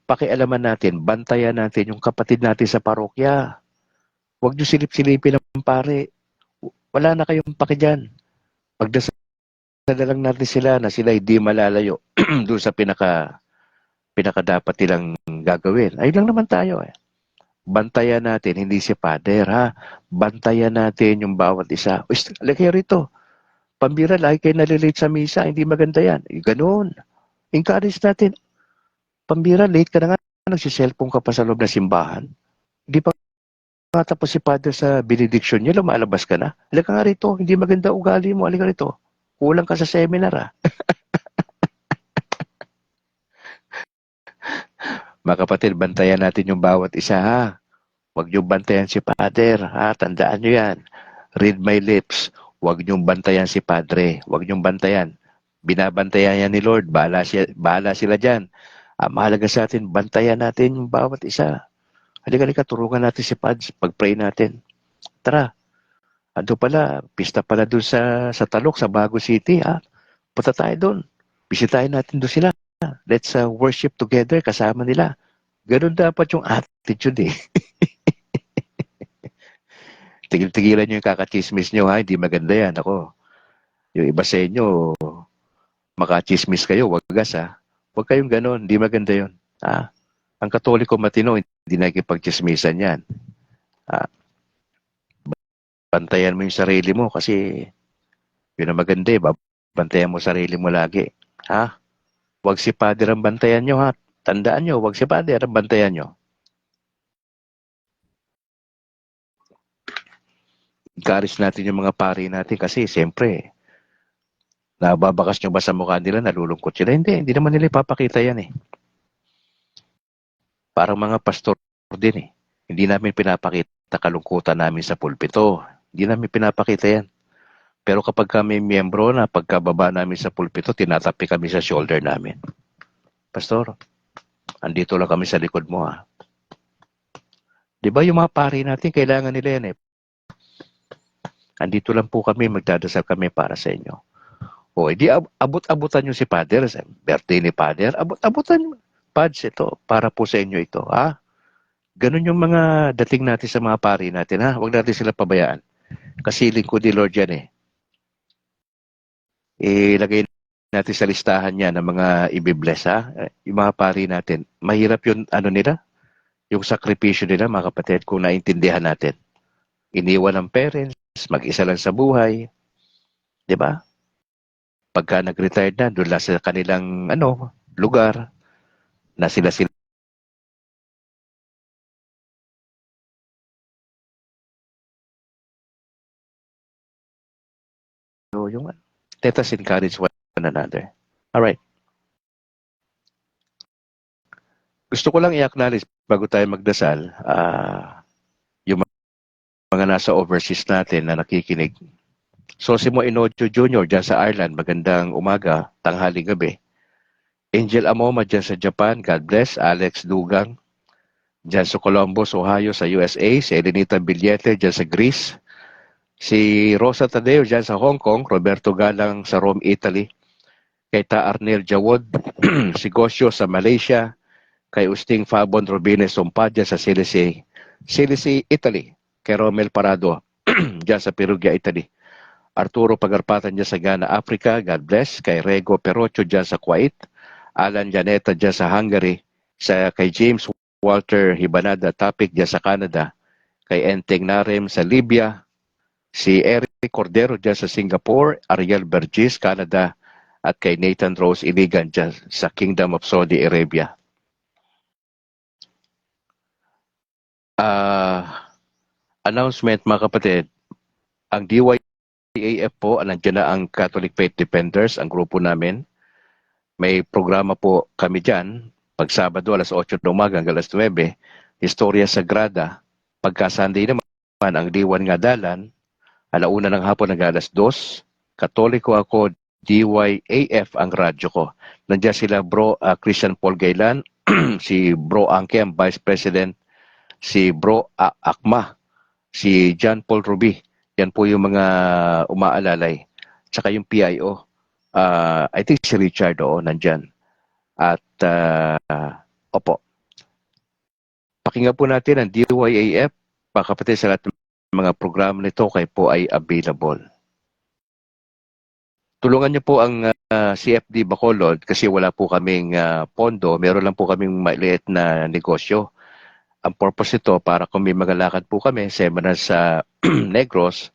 Pakialaman natin, bantayan natin yung kapatid natin sa parokya. Huwag niyo silip-silipin ang pare. Wala na kayong paki dyan. Pagdasal na lang natin sila na sila hindi malalayo doon sa pinaka dapat nilang gagawin. Ayun lang naman tayo eh. Bantayan natin, hindi si Pader ha. Bantayan natin yung bawat isa. Like kayo rito. Pambira, lagi kayo nalilate sa misa. Hindi maganda yan. Ganun. Encourage natin. Pambira, late ka na nga. Nagsiselfone ka pa sa loob ng simbahan. Hindi pa nga tapos si Father sa benediction niya, lumalabas ka na. Halika nga rito. Hindi maganda ugali mo. Halika rito. Kulang ka sa seminar ha. Mga kapatid, bantayan natin yung bawat isa ha. Huwag niyong bantayan si Father ha. Tandaan niyo yan. Read my lips. Huwag niyong bantayan si Padre. Huwag niyong bantayan. Binabantayan yan ni Lord. Bahala sila dyan. Mahalaga sa atin, bantayan natin yung bawat isa. Halika, turukan natin si Pads. Pag-pray natin. Tara. Ando pala, pista pala dun sa Talok, sa Bago City ha. Punta tayo dun. Bisitahin natin dun sila. Let's worship together kasama nila. Ganun dapat yung attitude eh. Tigil-tigilan nyo yung kakachismis nyo ha. Hindi maganda yan. Ako, yung iba sa inyo, makachismis kayo. Wagas ha. Huwag kayong ganun. Hindi maganda yun. Ha? Ang Katoliko matino, hindi nakikipagchismisan yan. Ha? Bantayan mo yung sarili mo kasi yun ang maganda eh. Bantayan mo sarili mo lagi. Ha? Huwag si Father ang bantayan nyo ha. Tandaan nyo, huwag si Father ang bantayan nyo. Encourage natin yung mga pari natin kasi siyempre, nababakas nyo ba sa mukha nila, nalulungkot sila? Hindi naman nila ipapakita yan eh. Parang mga pastor din eh. Hindi namin pinapakita na kalungkutan namin sa pulpito. Hindi namin pinapakita yan. Pero kapag kami miyembro na pagkababa namin sa pulpito, tinatapi kami sa shoulder namin. Pastor, andito lang kami sa likod mo ha. Di ba yung mga pari natin, kailangan nila yan eh. Andito lang po kami, magdadasal kami para sa inyo. O, edi abot-abutan nyo si Father. Birthday ni Father, abot-abutan nyo. Pads, ito, para po sa inyo ito, ha? Ganun yung mga dating natin sa mga pari natin, ha? Huwag natin sila pabayaan. Kasi lingkod ni Lord yan eh. Ilagay natin sa listahan niya ng mga ibibless, ha? Yung mga pari natin. Mahirap yung ano nila, yung sakripisyo nila, mga kapatid, kung naintindihan natin. Iniwan ng parents, mag-isa lang sa buhay. Di ba? Pagka nag-retired na, doon lang sa kanilang lugar, na sila yung let us encourage one another. All right. Gusto ko lang i-acknowledge bago tayo magdasal, yung mga nasa overseas natin na nakikinig. Sosimo Inocho Jr. dyan sa Ireland, magandang umaga, tanghali, gabi. Angel Amoma dyan sa Japan, God bless. Alex Dugang dyan sa Columbus, Ohio sa USA. Si Elenita Billete dyan sa Greece. Si Rosa Tadeo dyan sa Hong Kong. Roberto Galang sa Rome, Italy. Kay Ta Arnel Jawod, si Gosyo sa Malaysia. Kay Usting Fabon Robines Sompadya sa Silici, Italy. Kay Romel Parado dyan sa Perugia, Italy. Arturo Pagarpatan dyan sa Ghana, Africa. God bless. Kay Rego Perocho dyan sa Kuwait. Alan Janeta dyan sa Hungary. Kay James Walter Hibanada Topic dyan sa Canada. Kay Enteng Narem sa Libya. Si Eric Cordero dyan sa Singapore. Ariel Bergis, Canada. At kay Nathan Rose Iligan dyan sa Kingdom of Saudi Arabia. Announcement mga kapatid, ang DYAF po, nandiyan na ang Catholic Faith Defenders, ang grupo namin. May programa po kami dyan, pag Sabado alas 8 ng umaga hanggang alas 9, Historia Sagrada. Pagka Sunday naman, ang D1 Ngadalan, alauna ng hapon hanggang alas 2, Katoliko ako, DYAF ang radyo ko. Nandiyan sila Bro Christian Paul Gailan, si Bro Angke, ang Vice President, si Bro Akma, si John Paul Ruby. Yan po yung mga umaalalay. Tsaka yung PIO. I think si Richard, nandyan. At, opo. Pakinggan po natin ang DYAF. Pakapatid sa lahat ng mga programa nito kayo po ay available. Tulungan niyo po ang CFD Bacolod kasi wala po kaming pondo. Meron lang po kaming maliit na negosyo. Ang purpose ito para kung may magalakad po kami, semana sa Negros,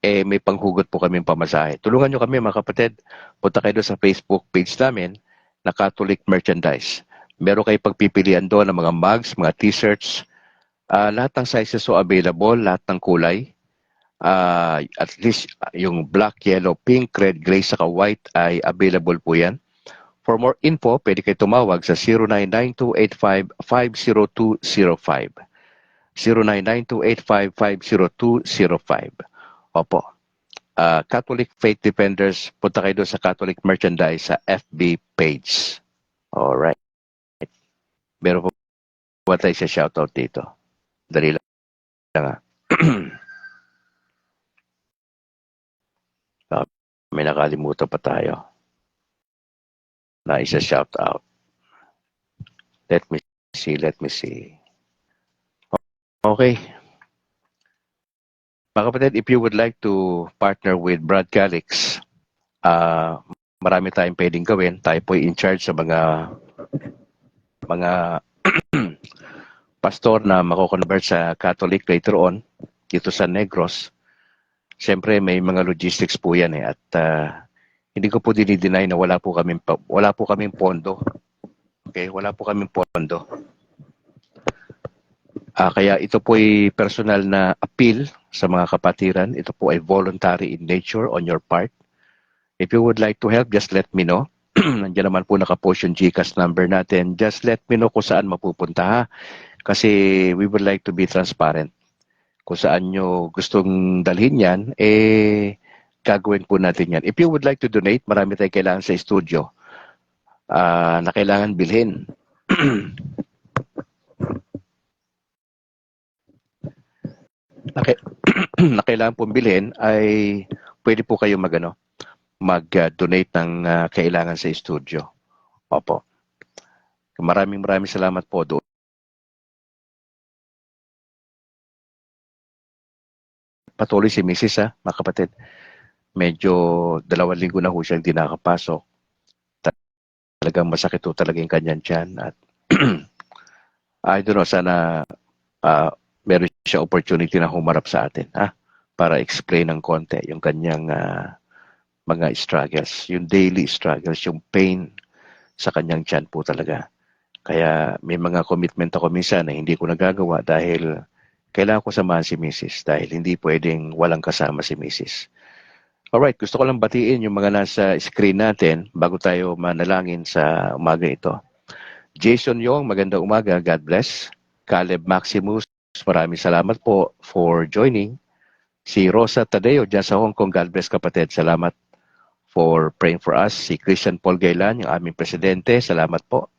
may panghugot po kaming pamasahe. Tulungan nyo kami mga kapatid. Punta kayo sa Facebook page namin na Catholic Merchandise. Meron kayo pagpipilian doon ng mga mugs, mga t-shirts. Lahat ng sizes so available, lahat ng kulay. At least yung black, yellow, pink, red, gray, saka white ay available po yan. For more info, pwede kayo tumawag sa 099285-50205. 099285-50205. Opo. Catholic Faith Defenders, punta kayo doon sa Catholic Merchandise sa FB page. Alright. Meron po ba tayo sa shoutout dito? Dali lang nga. May nakalimutan pa tayo na isa shout out. Let me see. Okay. Mga kapatid, if you would like to partner with Brad Calix, marami tayong pwedeng gawin. Tayo po in charge sa mga pastor na mako-convert sa Catholic later on dito sa Negros. Siyempre may mga logistics po yan at hindi ko po dinideny na wala po kaming pondo. Okay, wala po kaming pondo. Kaya ito po ay personal na appeal sa mga kapatiran. Ito po ay voluntary in nature on your part. If you would like to help, just let me know. Nandiyan naman po nakapost yung GCash number natin. Just let me know kung saan mapupunta ha. Kasi we would like to be transparent. kung saan nyo gustong dalhin yan, gagawin po natin yan. If you would like to donate, marami tayong kailangan sa studio na kailangan bilhin. na kailangan pong bilhin ay pwede po kayo mag-donate ng kailangan sa studio. Opo. Maraming salamat po doon. Patuloy si Mrs. Mga kapatid. Medyo 2 linggo na ho siyang di nakapasok. Talagang masakit ho talaga yung kanyang tiyan. At I don't know, sana meron siya opportunity na humarap sa atin para explain ng konti yung kanyang mga struggles, yung daily struggles, yung pain sa kanyang tiyan po talaga. Kaya may mga commitment ako minsan na hindi ko nagagawa dahil kailangan ko samahan si Mrs. dahil hindi pwedeng walang kasama si Mrs. Alright, gusto ko lang batiin yung mga nasa screen natin bago tayo manalangin sa umaga ito. Jason Yong, magandang umaga, God bless. Caleb Maximus, maraming salamat po for joining. Si Rosa Tadeo dyan sa Hong Kong, God bless kapatid, salamat for praying for us. Si Christian Paul Gailan, yung aming presidente, salamat po.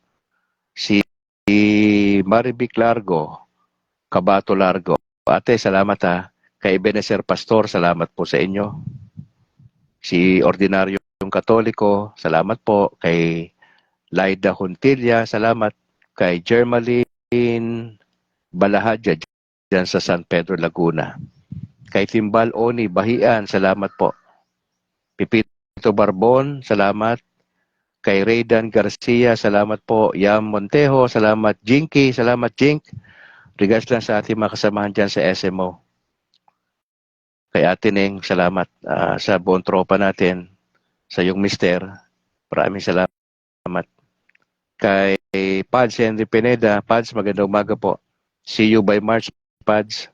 Si Marivic Largo, Cabato Largo, ate, salamat Kay Benecer Pastor, salamat po sa inyo. Si Ordinaryong Katoliko, salamat po. Kay Laida Huntilla, salamat. Kay Germaline Balahadja, dyan sa San Pedro, Laguna. Kay Timbal Oni Bahian, salamat po. Pipito Barbon, salamat. Kay Raydan Garcia, salamat po. Yam Montejo, salamat. Jinky, salamat Jink. Regards lang sa ating mga kasamahan dyan sa SMO. Kay Ate Neng, salamat. Sa buong tropa natin, sa iyong mister, maraming salamat. Kay Pads Henry Pineda, Pads, magandang umaga po. See you by March, Pads.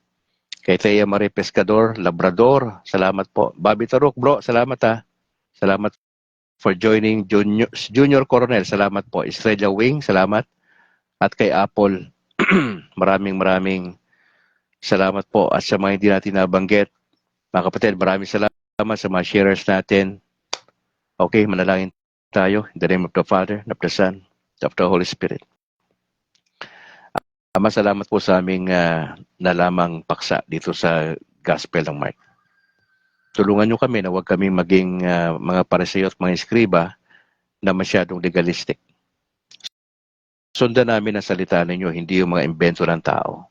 Kay Thea Marie Pescador, Labrador, salamat po. Bobby Taruk, bro, salamat Salamat for joining. Junior Coronel, salamat po. Estrella Wing, salamat. At kay Apple, maraming salamat po. At sa mga hindi natin nabanggit, mga kapatid, maraming salamat sa mga sharers natin. Okay, manalangin tayo. In the name of the Father, of the Son, of the Holy Spirit. Ama, salamat po sa aming nalamang paksa dito sa Gospel ng Mark. Tulungan nyo kami na huwag kaming maging mga pariseyo at mga eskriba na masyadong legalistic. Sundan namin ang salita ninyo, hindi yung mga imbento ng tao.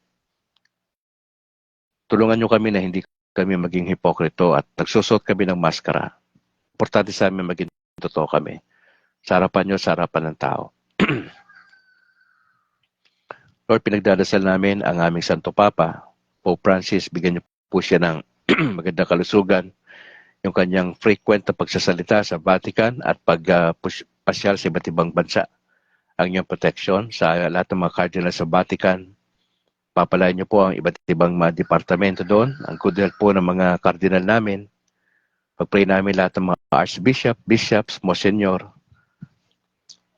Tulungan nyo kami na hindi kami maging hipokrito at nagsusot kami ng maskara. Importante sa amin maging totoo kami. Sa harapan nyo, sa harapan ng tao. Lord, pinagdadasal namin ang aming Santo Papa, Pope Francis, bigyan niyo po siya ng magandang kalusugan, yung kanyang frequent na pagsasalita sa Vatican at pagpasyal sa iba't ibang bansa. Ang iyong protection sa lahat ng mga cardinal sa Vatican. Papalain niyo po ang iba't ibang mga departamento doon, ang good health po ng mga cardinal namin. Pag-pray namin lahat ng mga archbishop, bishops, monsignor,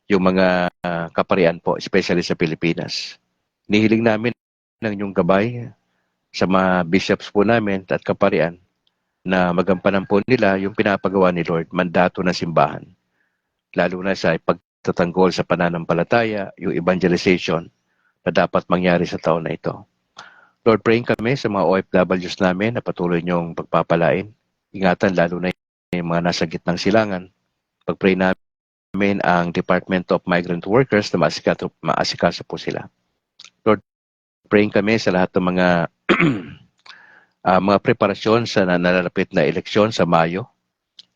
yung mga kaparian po, especially sa Pilipinas. Nihiling namin ng inyong gabay sa mga bishops po namin at kaparian na magampanan po nila yung pinapagawa ni Lord, mandato ng simbahan. Lalo na sa pagtatanggol sa pananampalataya, yung evangelization na dapat mangyari sa taon na ito. Lord, praying kami sa mga OFWs namin na patuloy niyong pagpapalain. Ingatan lalo na yung mga nasa gitnang silangan. Pag-pray namin ang Department of Migrant Workers na maasikaso po sila. Lord, praying kami sa lahat ng mga mga preparasyon sa nalalapit na eleksyon sa Mayo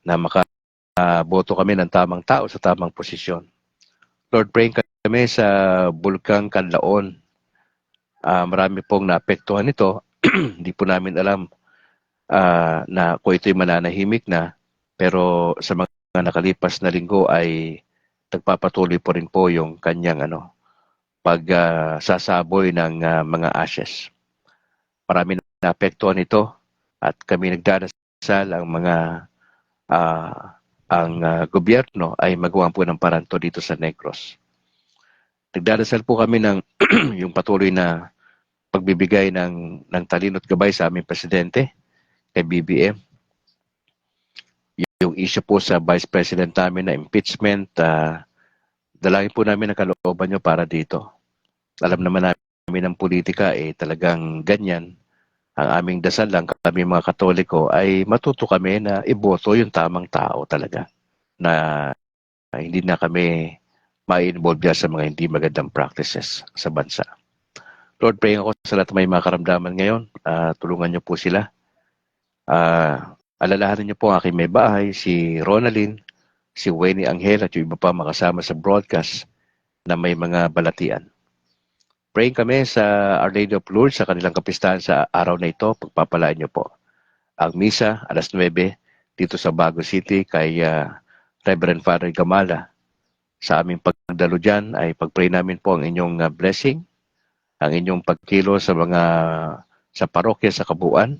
na makaboto kami ng tamang tao sa tamang posisyon. Lord, praying kami sa Bulkang Kanlaon. Marami pong naapektuhan nito. Hindi po namin alam na kung ito'y mananahimik na, pero sa mga nakalipas na linggo ay nagpapatuloy po rin po yung kanyang pagsasaboy ng mga ashes. Marami na naapektuhan ito at kami nagdadasal ang mga gobyerno ay magawa po ng paranto dito sa Negros. Nagdadasal po kami ng yung patuloy na pagbibigay ng talino at gabay sa aming presidente, kay BBM. Yung issue po sa Vice President namin na impeachment, dalangin po namin ang kalooban nyo para dito. Alam naman namin ng politika, talagang ganyan. Ang aming dasal lang, kami mga Katoliko, ay matuto kami na iboto yung tamang tao talaga. Na hindi na kami ma-involve sa mga hindi magandang practices sa bansa. Lord, praying ako sa lahat ng may mga karamdaman ngayon. Tulungan niyo po sila. Alalahanin niyo po ang aking may bahay, si Ronaldin, si Winnie Angel at yung iba pa makasama sa broadcast na may mga balatian. Praying kami sa Our Lady of Lourdes sa kanilang kapistahan sa araw na ito. Pagpapalaan niyo po. Ang misa, alas 9, dito sa Bago City kay Reverend Father Gamala. Sa aming pagdalo dyan ay pagpray namin po ang inyong blessing, ang inyong pagkilo sa parokya sa kabuuan,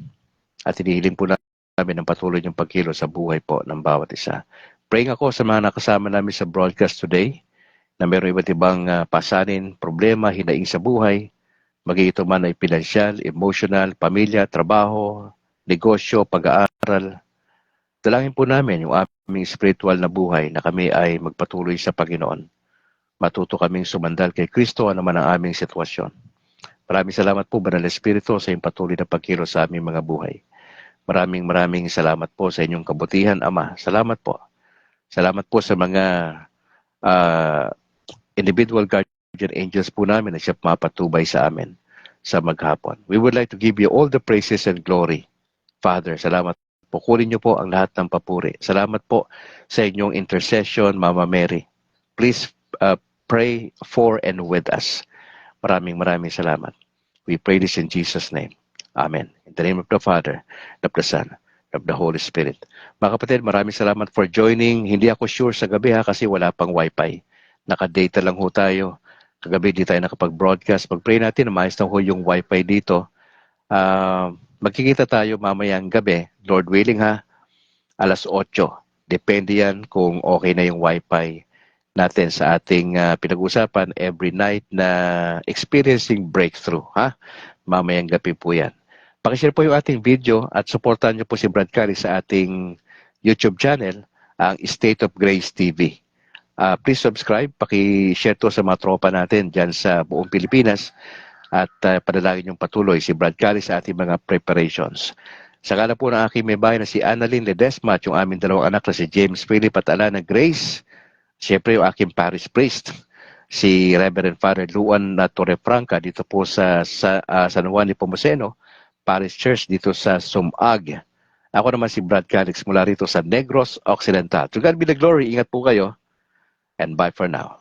at hinihiling po namin ang patuloy niyong pagkilo sa buhay po ng bawat isa. Praying ako sa mga nakasama namin sa broadcast today, na mayroong iba't ibang pasanin, problema, hinaing sa buhay, maging ito man ay pinansyal, emotional, pamilya, trabaho, negosyo, pag-aaral. Dalangin po namin yung aming spiritual na buhay na kami ay magpatuloy sa Panginoon. Matuto kaming sumandal kay Kristo ano man ang aming sitwasyon. Maraming salamat po, Banal Espiritu, sa iyong patuloy na pagkilos sa aming mga buhay. Maraming salamat po sa inyong kabutihan, Ama. Salamat po. Salamat po sa mga individual guardian angels po namin na siya mapatubay sa amin sa maghapon. We would like to give you all the praises and glory. Father, salamat po. Kunin niyo po ang lahat ng papuri. Salamat po sa inyong intercession, Mama Mary. Please pray for and with us. Maraming salamat. We pray this in Jesus' name. Amen. In the name of the Father, of the Son, of the Holy Spirit. Mga kapatid, maraming salamat for joining. Hindi ako sure sa gabi kasi wala pang wifi. Naka-data lang ho tayo. Kagabi di tayo nakapag-broadcast. Pag-pray natin, maayos na ho yung wifi dito. Magkikita tayo mamayang gabi, Lord willing alas 8. Depende yan kung okay na yung wifi natin sa ating pinag-usapan every night na experiencing breakthrough. Mamayang gabi po yan. Pakishare po yung ating video at supportan niyo po si Brad Calix sa ating YouTube channel, ang State of Grace TV. Please subscribe, pakishare to sa mga tropa natin dyan sa buong Pilipinas at padalangin yung patuloy si Brad Calix sa ating mga preparations. Sa ngala po ng aking may bahay na si Annalyn Ledesma at yung aming dalawang anak na si James Philip at Alana Grace. Siyempre yung aking parish priest, si Reverend Father Luan Torrefranca dito po sa San Juan de Pomoceno Parish Church dito sa Sumag. Ako naman si Brad Calix mula rito sa Negros Occidental. To God be the glory. Ingat po kayo and bye for now.